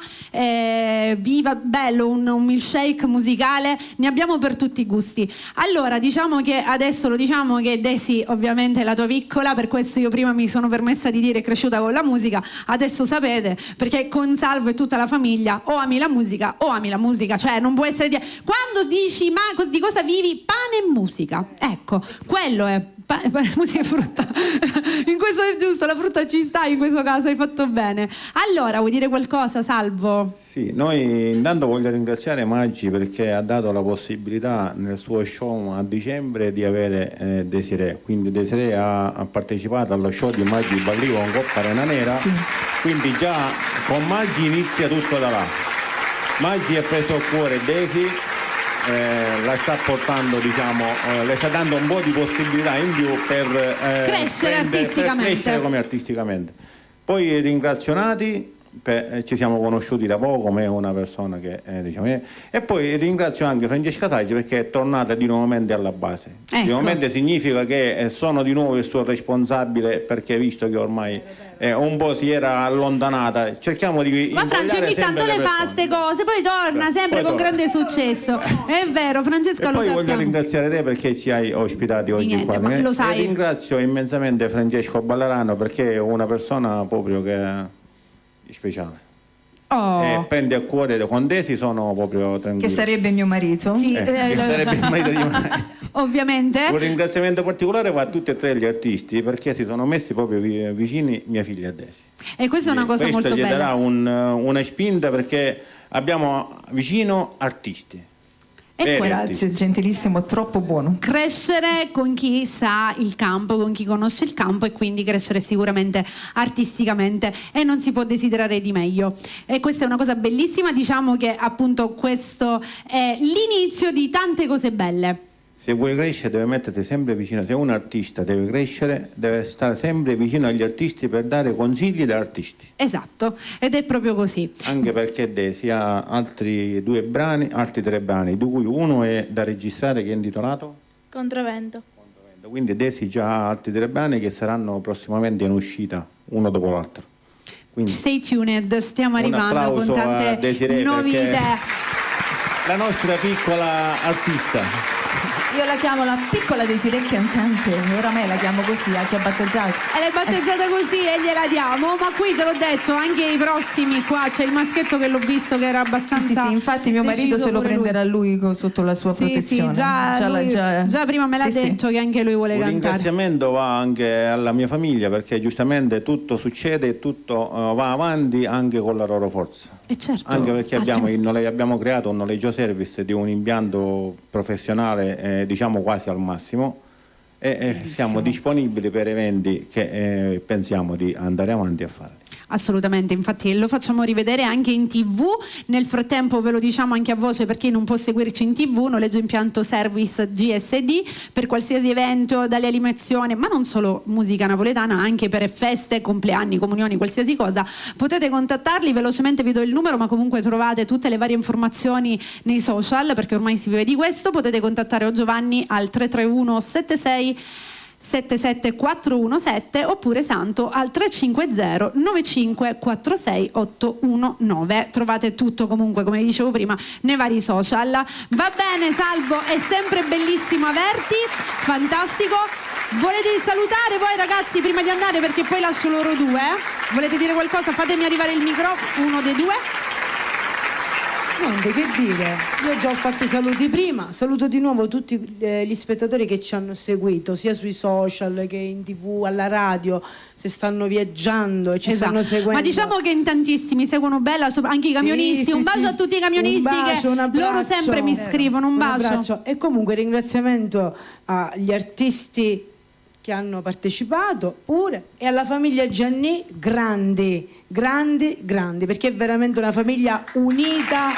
S1: viva, bello, un milkshake musicale, ne abbiamo per tutti i gusti. Allora, diciamo che adesso lo diciamo che Desi ovviamente è la tua piccola, per questo io prima mi sono permessa di dire cresciuta con la musica, adesso sapete, perché con Salvo e tutta la famiglia o ami la musica, cioè non può essere quando dici ma di cosa vivi? Pane e musica, ecco, quello è musica e frutta. In questo è giusto, la frutta ci sta in questo caso, hai fatto bene. Allora, vuoi dire qualcosa, Salvo?
S8: Sì, noi intanto voglio ringraziare Maggi perché ha dato la possibilità nel suo show a dicembre di avere Desiree, quindi Desiree ha partecipato allo show di Maggi Ballivo con Coppa Arena Nera, sì. Quindi già con Maggi inizia tutto da là. Maggi ha preso a cuore Desi, la sta portando, diciamo, le sta dando un po' di possibilità in più per crescere come artisticamente. Poi ringrazio Nati, ci siamo conosciuti da poco, come una persona che diciamo, e poi ringrazio anche Francesca Saggi perché è tornata di nuovamente alla base. Ecco. Di nuovamente significa che sono di nuovo il suo responsabile, perché visto che ormai un po' si era allontanata, cerchiamo di
S1: ma Francia ogni tanto le fa queste cose, poi torna sempre con grande successo. È vero, Francesca, lo sappiamo.
S8: Poi voglio ringraziare te perché ci hai ospitati oggi qua.
S1: Lo sai.
S8: E ringrazio immensamente Francesco Ballarano perché è una persona proprio che speciale. E prende a cuore con Desi, sono proprio tranquillo.
S7: Che sarebbe mio marito?
S1: Sì,
S8: che sarebbe il marito di Maria.
S1: Ovviamente.
S8: Un ringraziamento particolare va a tutti e tre gli artisti perché si sono messi proprio vicini mia figlia Desi.
S1: E questa è una cosa molto bella.
S8: Questo gli darà una spinta perché abbiamo vicino artisti.
S7: Grazie, gentilissimo, troppo buono.
S1: Crescere con chi sa il campo, con chi conosce il campo, e quindi crescere sicuramente artisticamente, e non si può desiderare di meglio. E questa è una cosa bellissima, diciamo che appunto questo è l'inizio di tante cose belle.
S8: Se vuoi crescere deve metterti sempre vicino, se un artista deve crescere deve stare sempre vicino agli artisti per dare consigli da artisti.
S1: Esatto, ed è proprio così.
S8: Anche perché Desi ha altri tre brani, di cui uno è da registrare, che è intitolato
S6: Controvento.
S8: Quindi Desi già ha altri tre brani che saranno prossimamente in uscita, uno dopo l'altro. Quindi,
S1: stay tuned, stiamo arrivando con tante nuove idee.
S8: La nostra piccola artista.
S7: Io la chiamo la piccola Desiree cantante, oramai la chiamo così, ha già battezzato.
S1: E l'hai battezzata così e gliela diamo, ma qui te l'ho detto, anche i prossimi qua, c'è il maschietto che l'ho visto che era abbastanza
S7: Sì, infatti mio marito se lo prenderà lui sotto la sua protezione.
S1: Sì, già prima me l'ha detto che anche lui vuole cantare.
S8: Un ringraziamento va anche alla mia famiglia perché giustamente tutto succede e tutto va avanti anche con la loro forza.
S1: E certo.
S8: Anche perché abbiamo creato un noleggio service di un impianto professionale diciamo quasi al massimo e siamo disponibili per eventi che pensiamo di andare avanti a fare.
S1: Assolutamente, infatti lo facciamo rivedere anche in TV. Nel frattempo ve lo diciamo anche a voce per chi non può seguirci in TV: noleggio impianto service GSD per qualsiasi evento, dalle animazioni, ma non solo musica napoletana, anche per feste, compleanni, comunioni, qualsiasi cosa. Potete contattarli, velocemente vi do il numero, ma comunque trovate tutte le varie informazioni nei social perché ormai si vive di questo. Potete contattare Giovanni al 331 76 77417 oppure Santo al 350 9546 819. Trovate tutto comunque, come dicevo prima, nei vari social. Va bene Salvo, è sempre bellissimo averti, fantastico. Volete salutare voi ragazzi prima di andare, perché poi lascio loro due? Volete dire qualcosa? Fatemi arrivare il microfono, uno dei due.
S2: Niente, che dire, io già ho fatto i saluti prima, saluto di nuovo tutti gli spettatori che ci hanno seguito sia sui social che in TV, alla radio, se stanno viaggiando e ci stanno seguendo.
S1: Ma diciamo che in tantissimi seguono Bella, anche i camionisti. Un bacio a tutti i camionisti,
S2: un
S1: che loro sempre mi scrivono un bacio.
S2: E comunque ringraziamento agli artisti che hanno partecipato pure e alla famiglia Gianni, grandi, perché è veramente una famiglia unita,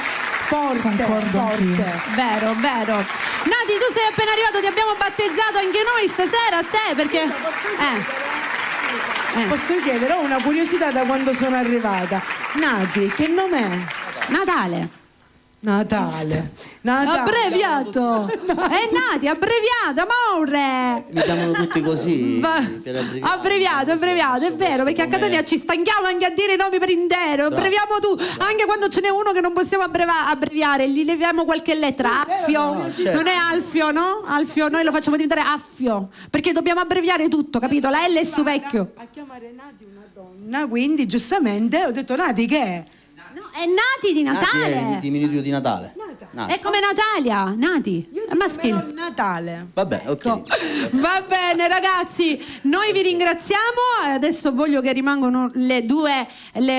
S2: forte.
S7: Concordo anch'io.
S1: Vero. Nati, tu sei appena arrivato, ti abbiamo battezzato anche noi stasera, a te, perché...
S2: Posso chiedere? Ho una curiosità da quando sono arrivata. Nati, che nome è?
S1: Natale.
S2: Abbreviato.
S1: È Nati, abbreviato, amore.
S4: Mi chiamano tutti così.
S1: Abbreviato, è vero, perché a Catania ci stanchiamo anche a dire i nomi per intero. Abbreviamo tu, anche quando ce n'è uno che non possiamo abbreviare, gli leviamo qualche lettera. Affio,
S4: certo.
S1: Non è Alfio, no? Alfio, noi lo facciamo diventare Affio, perché dobbiamo abbreviare tutto, capito? La L è su vecchio.
S2: A chiamare Nati una donna, quindi giustamente ho detto Nati che è?
S1: No, è Nati di Natale.
S4: Nati è il diminutivo di Natale. Nati.
S1: È come Natalia, Nati. È maschile.
S2: Natale.
S4: Vabbè, ok.
S1: Va bene ragazzi, noi vi ringraziamo. Adesso voglio che rimangano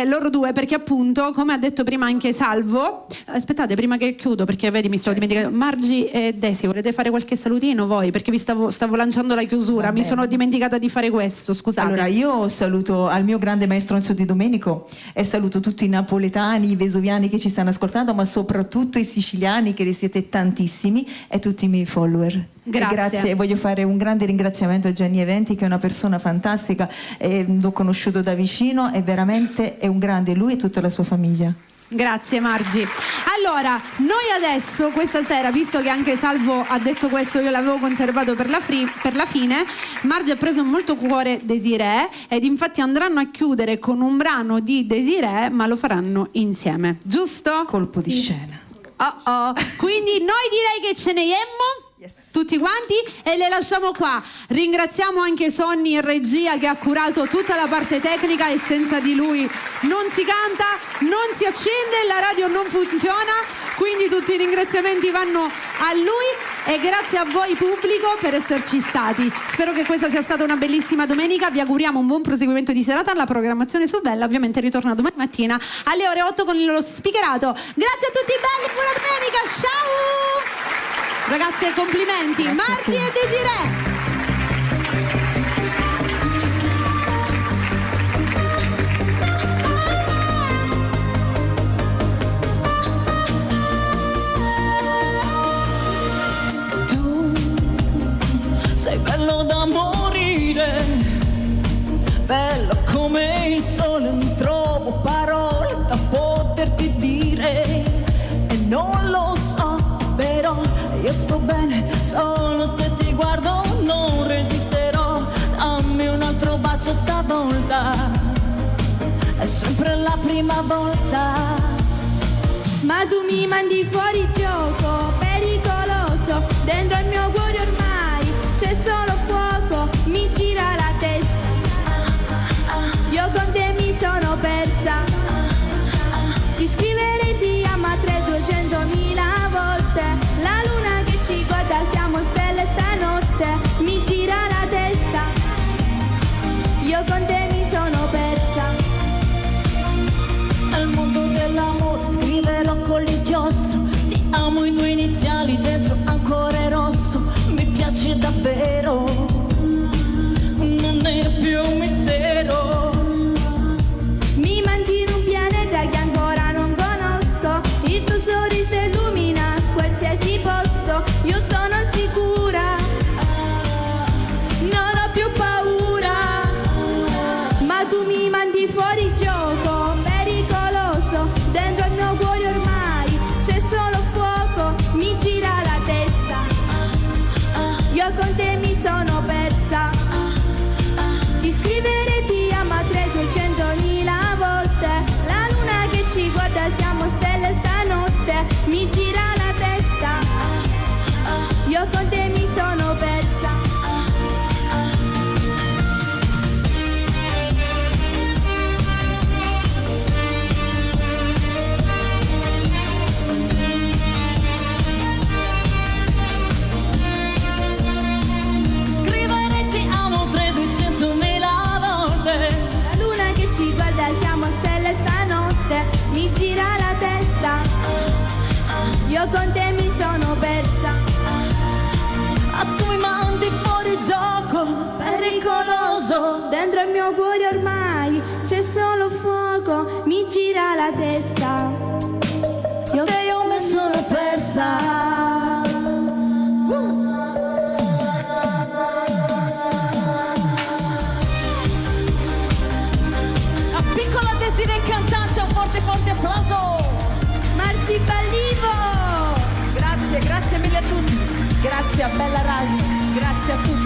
S1: loro due, perché appunto, come ha detto prima anche Salvo, aspettate prima che chiudo, perché vedi mi stavo dimenticando. Margi e Desi, volete fare qualche salutino voi? Perché vi stavo lanciando la chiusura. Mi sono dimenticata di fare questo, scusate.
S7: Allora io saluto al mio grande maestro Enzo Di Domenico e saluto tutti i napoletani, i vesuviani che ci stanno ascoltando, ma soprattutto i siciliani, che ne siete tantissimi, e tutti i miei follower.
S1: Grazie.
S7: E voglio fare un grande ringraziamento a Gianni Eventi, che è una persona fantastica, l'ho conosciuto da vicino e veramente è un grande, lui e tutta la sua famiglia.
S1: Grazie Margi. Allora, noi adesso questa sera, visto che anche Salvo ha detto questo, io l'avevo conservato per la fine, Margi ha preso molto cuore Desiree, ed infatti andranno a chiudere con un brano di Desiree, ma lo faranno insieme, giusto?
S7: Colpo di scena.
S1: Quindi noi direi che ce ne iemmo. Yes. Tutti quanti, e le lasciamo qua. Ringraziamo anche Sonny in regia, che ha curato tutta la parte tecnica, e senza di lui non si canta, non si accende, la radio non funziona, quindi tutti i ringraziamenti vanno a lui, e grazie a voi pubblico per esserci stati. Spero che questa sia stata una bellissima domenica, vi auguriamo un buon proseguimento di serata. La programmazione su Bella ovviamente ritorna domani mattina alle ore 8 con lo speakerato. Grazie a tutti belli, buona domenica, ciao! Ragazzi, complimenti. Margi e Desiree.
S3: Tu sei bello da morire, bello come il sole, non trovo parole da poterti dire, e non lo so, però io sto bene, solo se ti guardo non resisterò. Dammi un altro bacio stavolta, è sempre la prima volta.
S6: Ma tu mi mandi fuori gioco, pericoloso, dentro il mio cuore ormai c'è solo fuoco, mi gira la testa, io con te mi sono persa, ti scriverei ti amo a 300.000 volte, la luna che ci guarda, siamo stelle stanotte, mi gira la testa, io con te mi sono persa.
S3: Al mondo dell'amore scriverò con l'inchiostro, ti amo i due iniziali, dentro ancora è rosso, mi piace davvero, non è più un mistero.
S6: Mi mangi in un pianeta che ancora non conosco, il tuo sorriso illumina qualsiasi posto, io sono sicura, non ho più paura, ma tu mi mandi fuori gioco, pericoloso, dentro il mio cuore ormai c'è solo fuoco, mi gira la testa, io con te mi sono persa, ti scrivo
S3: pericoloso.
S6: Dentro il mio cuore ormai c'è solo fuoco, mi gira la testa.
S3: Io mi sono persa. La piccola Desiree cantante, un forte forte applauso.
S6: Margi Ballivo.
S3: Grazie, grazie mille a tutti. Grazie a Bella Radio, grazie a tutti.